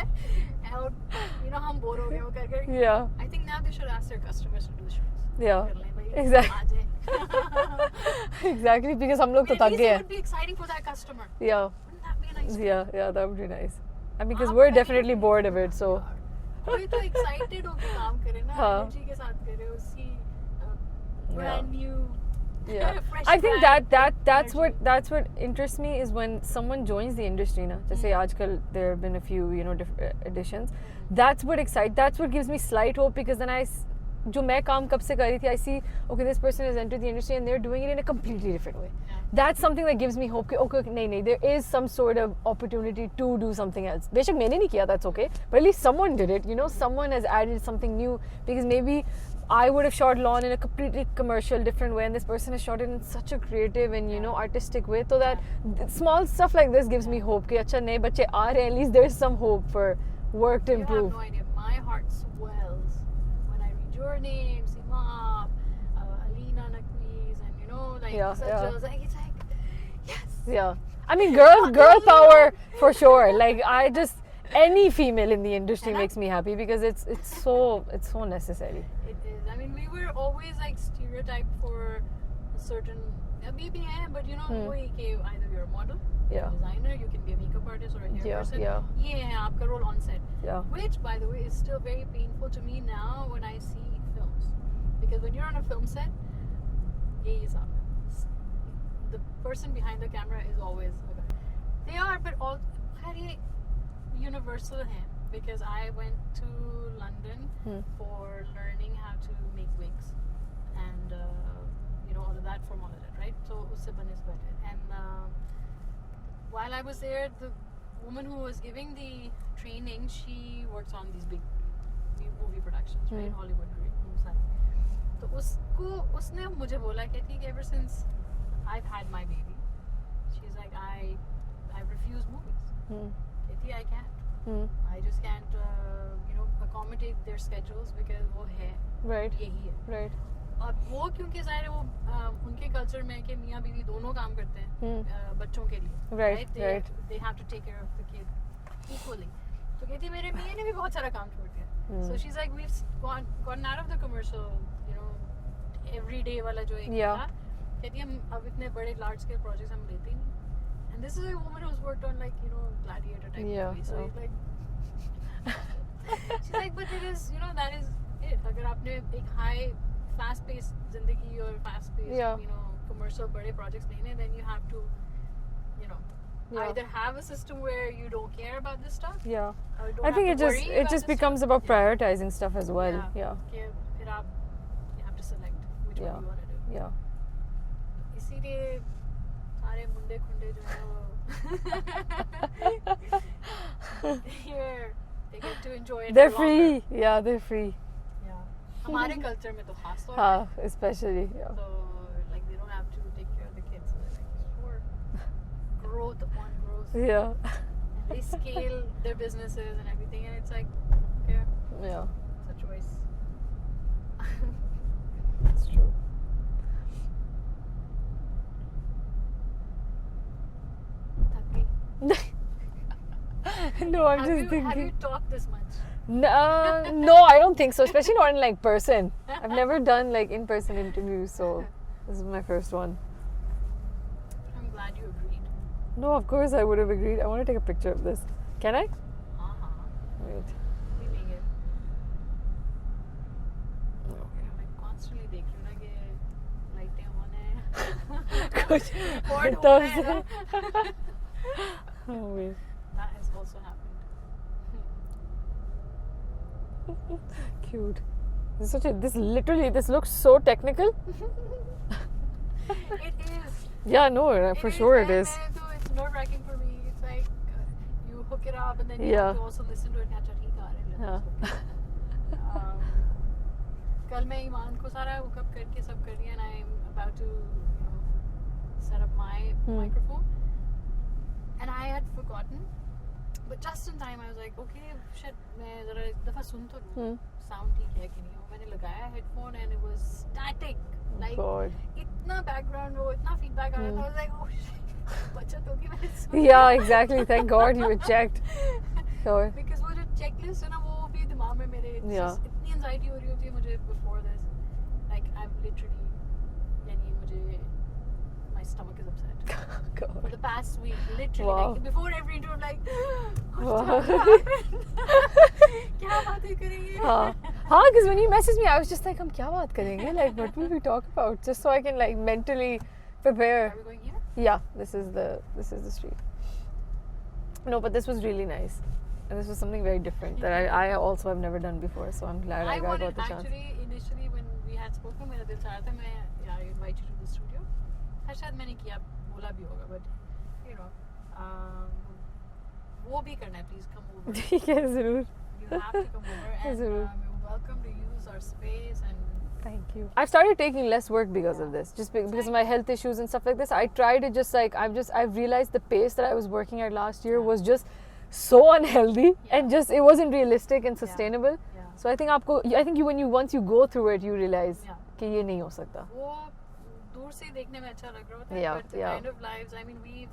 And हम bore हो गए वो करके. I think now they should ask their customers to do the shoots. Exactly. Exactly, because हम लोग तो थक गए हैं. It would be exciting for that customer. Wouldn't that be a nice Yeah, that would be nice. And because we're definitely bored of it, so कोई तो excited होके काम करे ना, energy के साथ करे, उसी brand new Yeah. Fresh I think pride, that's energy. what interests me is when someone joins the industry na. Just say aajkal there have been a few additions. That's what that's what gives me slight hope, because then जो मैं काम कब से कर रही थी, I see okay, this person has entered the industry and they're doing it in a completely different way. That's something that gives me hope. Okay, नहीं, there is some sort of opportunity to do something else. बेशक मैंने नहीं किया, that's okay, but at least someone did it. Someone has added something new, because maybe I would have shot lawn in a completely commercial, different way, and this person has shot it in such a creative and artistic way. So that small stuff like this gives me hope. कि अच्छा नए बच्चे आ रहे हैं, at least there is some hope for work to improve. You have no idea. My heart swells when I read your name, Simab, Alina Naqvi's, and such a, it's like, yes. Yeah. I mean, girl power for sure. Like any female in the industry makes me happy, because it's so necessary. It is. I mean, we were always like stereotyped for a certain maybe, but either you're a model, a designer, you can be a makeup artist or a hair person. Yeah, aapka role on set. Yeah. Which, by the way, is still very painful to me now when I see films, because when you're on a film set, the person behind the camera is always a guy. They are, but all universal hai, because I went to London for learning how to make wigs and all of that for Moladet, right? So usse banisbat hai. And while I was there, the woman who was giving the training, she works on these big movie productions, right? Hollywood, right? So उसने मुझे बोला कि ठीक, ever since I've had my baby, she's like, I refuse movies. I can't. I just can't accommodate their schedules, because वो है right. यही है. Right. और वो क्योंकि ज़ाहिर है वो उनके कल्चर में कि मियाँ बीवी दोनों काम करते हैं बच्चों के लिए. Right. They have to take care of the kid equally. तो कहती मेरे मियाँ ने भी बहुत सारा काम छोड़ दिया. So she's like, we've gotten out of the commercial, everyday वाला जो एक था. कहती हम अब इतने बड़े large scale projects हम लेते ही नहीं. And this is a woman who's worked on gladiator type movies. So it's like she's like, but it is, that is it. अगर आपने एक high fast paced जिंदगी और fast paced commercial बड़े projects लेने, then you have to either have a system where you don't care about this stuff. Yeah. Or don't I think have to it just becomes about prioritizing stuff as well. Yeah. फिर आप you have to select which one you want to do. Yeah. इसीलिए सारे मुंडे खुंडे जो हैं वो here they get to enjoy it. They're free. Yeah, they're free. Yeah. हमारे culture में तो खास तौर पे. Especially. Yeah. So they don't have to take care of the kids. So they're like, sure. Growth upon growth. Yeah. And they scale their businesses and everything, and it's like, okay. Yeah. It's a choice. It's true. No, I'm just thinking. Have you talked this much? No, I don't think so. Especially not in person. I've never done in-person interviews, so this is my first one. I'm glad you agreed. No, of course I would have agreed. I want to take a picture of this. Can I? Wait. We make it. Okay. मैं constantly देख रही हूँ ना कि लाइटें on हैं. कुछ Board हो रहा है ना. Oh wait. That has also happened. Cute. This looks so technical. It is. Yeah, no, for sure it is. So it's nerve-wracking for me. It's like you hook it up and then you have to also listen to it. कल मैं ईमान को सारा hook-up करके सब कर दिया, and I'm about to set up my microphone, and I had forgotten. But just in time, I was like, okay, shit, मैं जरा एक दफा सुन तो लूँ, sound ठीक है कि नहीं. मैंने लगाया headphone and it was static. God. इतना background वो इतना feedback आ रहा था. I was like, oh shit, बचत होगी मैंने सुन. Yeah, exactly. Thank God you had checked. Sorry. Because वो जो checklist है ना, वो भी दिमाग में मेरे इतनी anxiety हो रही होती है मुझे before this. Like I've literally, यानी मुझे my stomach is upset. God. For the past week, literally, Wow. like before every interview, I'm like, Wow. क्या बातें करेंगे? हाँ, because when you messaged me, I was just like, हम क्या बात करेंगे? Like, what will we talk about? Just so I can like mentally prepare. Are we going here? Yeah, this is the street. No, but this was really nice. And this was something very different that I also have never done before. So I'm glad I got the chance. Actually, initially when we had spoken, मेरा दिल चाह रहा था मैं invite you to the studio. शायद मैंने किया बोला भी होगा, but you know, वो भी करना है, please come over. ठीक है, ज़रूर. You have to come over, and you're welcome to use our space. And thank you. I've started taking less work because of this, just because of my health issues and stuff like this. I try to just like I've realized the pace that I was working at last year was just so unhealthy and just it wasn't realistic and sustainable. So I think once you go through it, you realize कि ये नहीं हो सकता. वो दूर से देखने में अच्छा लग रहा होता है, but the kind of lives, I mean, we've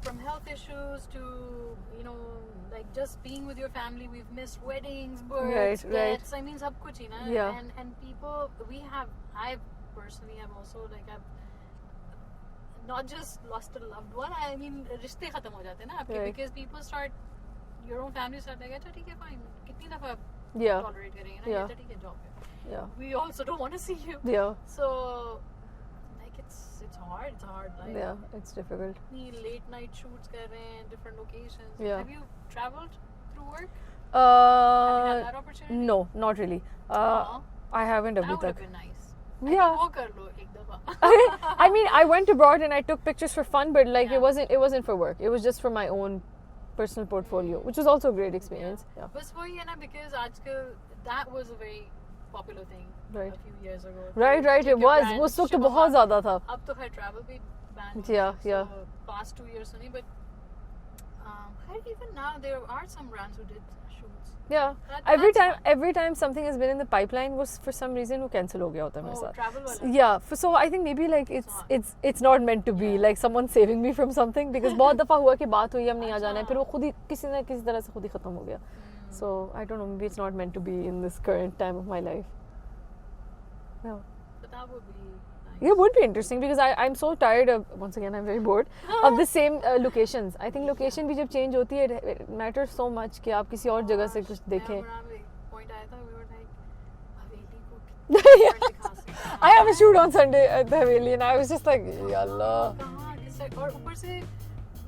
from health issues to, you know, like just being with your family, we've missed weddings, births, deaths, I mean, सब कुछ ही ना. And people, I personally have also, like, I've not just lost a loved one, I mean, रिश्ते खत्म हो जाते हैं ना आपके, because people start, your own family start like, अच्छा ठीक है, fine, कितनी दफा tolerate करेंगे ना, अच्छा ठीक है, job है. We also don't want to see you. So, like, it's hard, like. Yeah, it's difficult. Late night shoots कर रहे हैं, different locations. Have you traveled through work? Have you had that opportunity? No, not really. I haven't That abhi would have tak. been nice. Yeah. वो कर लो एक दफा. I mean, I went abroad and I took pictures for fun, but like it wasn't for work. It was just for my own personal portfolio, which was also a great experience. बस वही है ना, because आजकल that was a very popular thing a few years ago. Right, it was. वो उस वक्त बहुत ज़्यादा था. अब तो खैर travel भी banned. Yeah. So past 2 years नहीं, but even now there are some brands who did shoots. Yeah. Every time something has been in the pipeline, was for some reason वो cancel हो गया होता है मेरे साथ. Travel वाला. Yeah. So I think maybe like it's not meant to be like someone saving me from something, because बहुत दफा हुआ कि बात हुई हम नहीं आ जाना है, फिर वो खुद ही किसी न किसी तरह से खुद ही खत्म हो गया. So I don't know, maybe it's not meant to be in this current time of my life. Yeah. But that would be nice. It would be interesting because I'm so tired of, once again I'm very bored of the same locations. I think location भी जब change होती है, it matters so much कि आप किसी और जगह से कुछ देखें. Point आया था, we were like, हवेली को I have a shoot on Sunday at the Haveli and I was just like, Ya Allah. और ऊपर से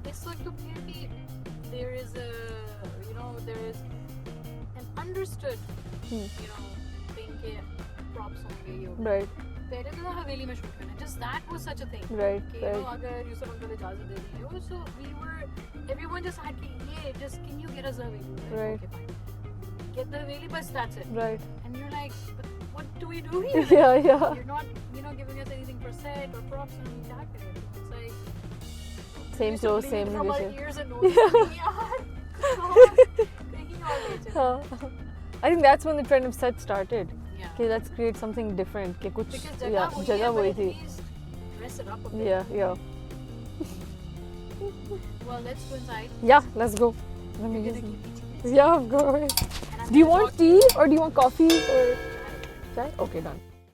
it's so clear कि there is an understood, you know, thing के props होंगे ये होगा. Right. पहले तो हवेली में शूट करना, just that was such a thing. Right. कि अगर यूसुफ अंकल इजाज़त दे देंगे, so everyone just had कि just can you get us a Haveli? Right. Okay, fine. Get the Haveli, but that's it. Right. And you're like, but what do we do here? Yeah. You're not, giving us anything for set or props and क्या करें? It's like same clothes, same from our location. ears and noses. I think that's when the trend of set started. Yeah. Okay, let's create something different. कि कुछ Because जगह वही थी. Dress it up a bit. Yeah. Well, let's go inside. Yeah, let's go. Let me You're just. gonna keep eating. Yeah, go ahead. Do you want tea or do you want coffee or chai? Okay, done.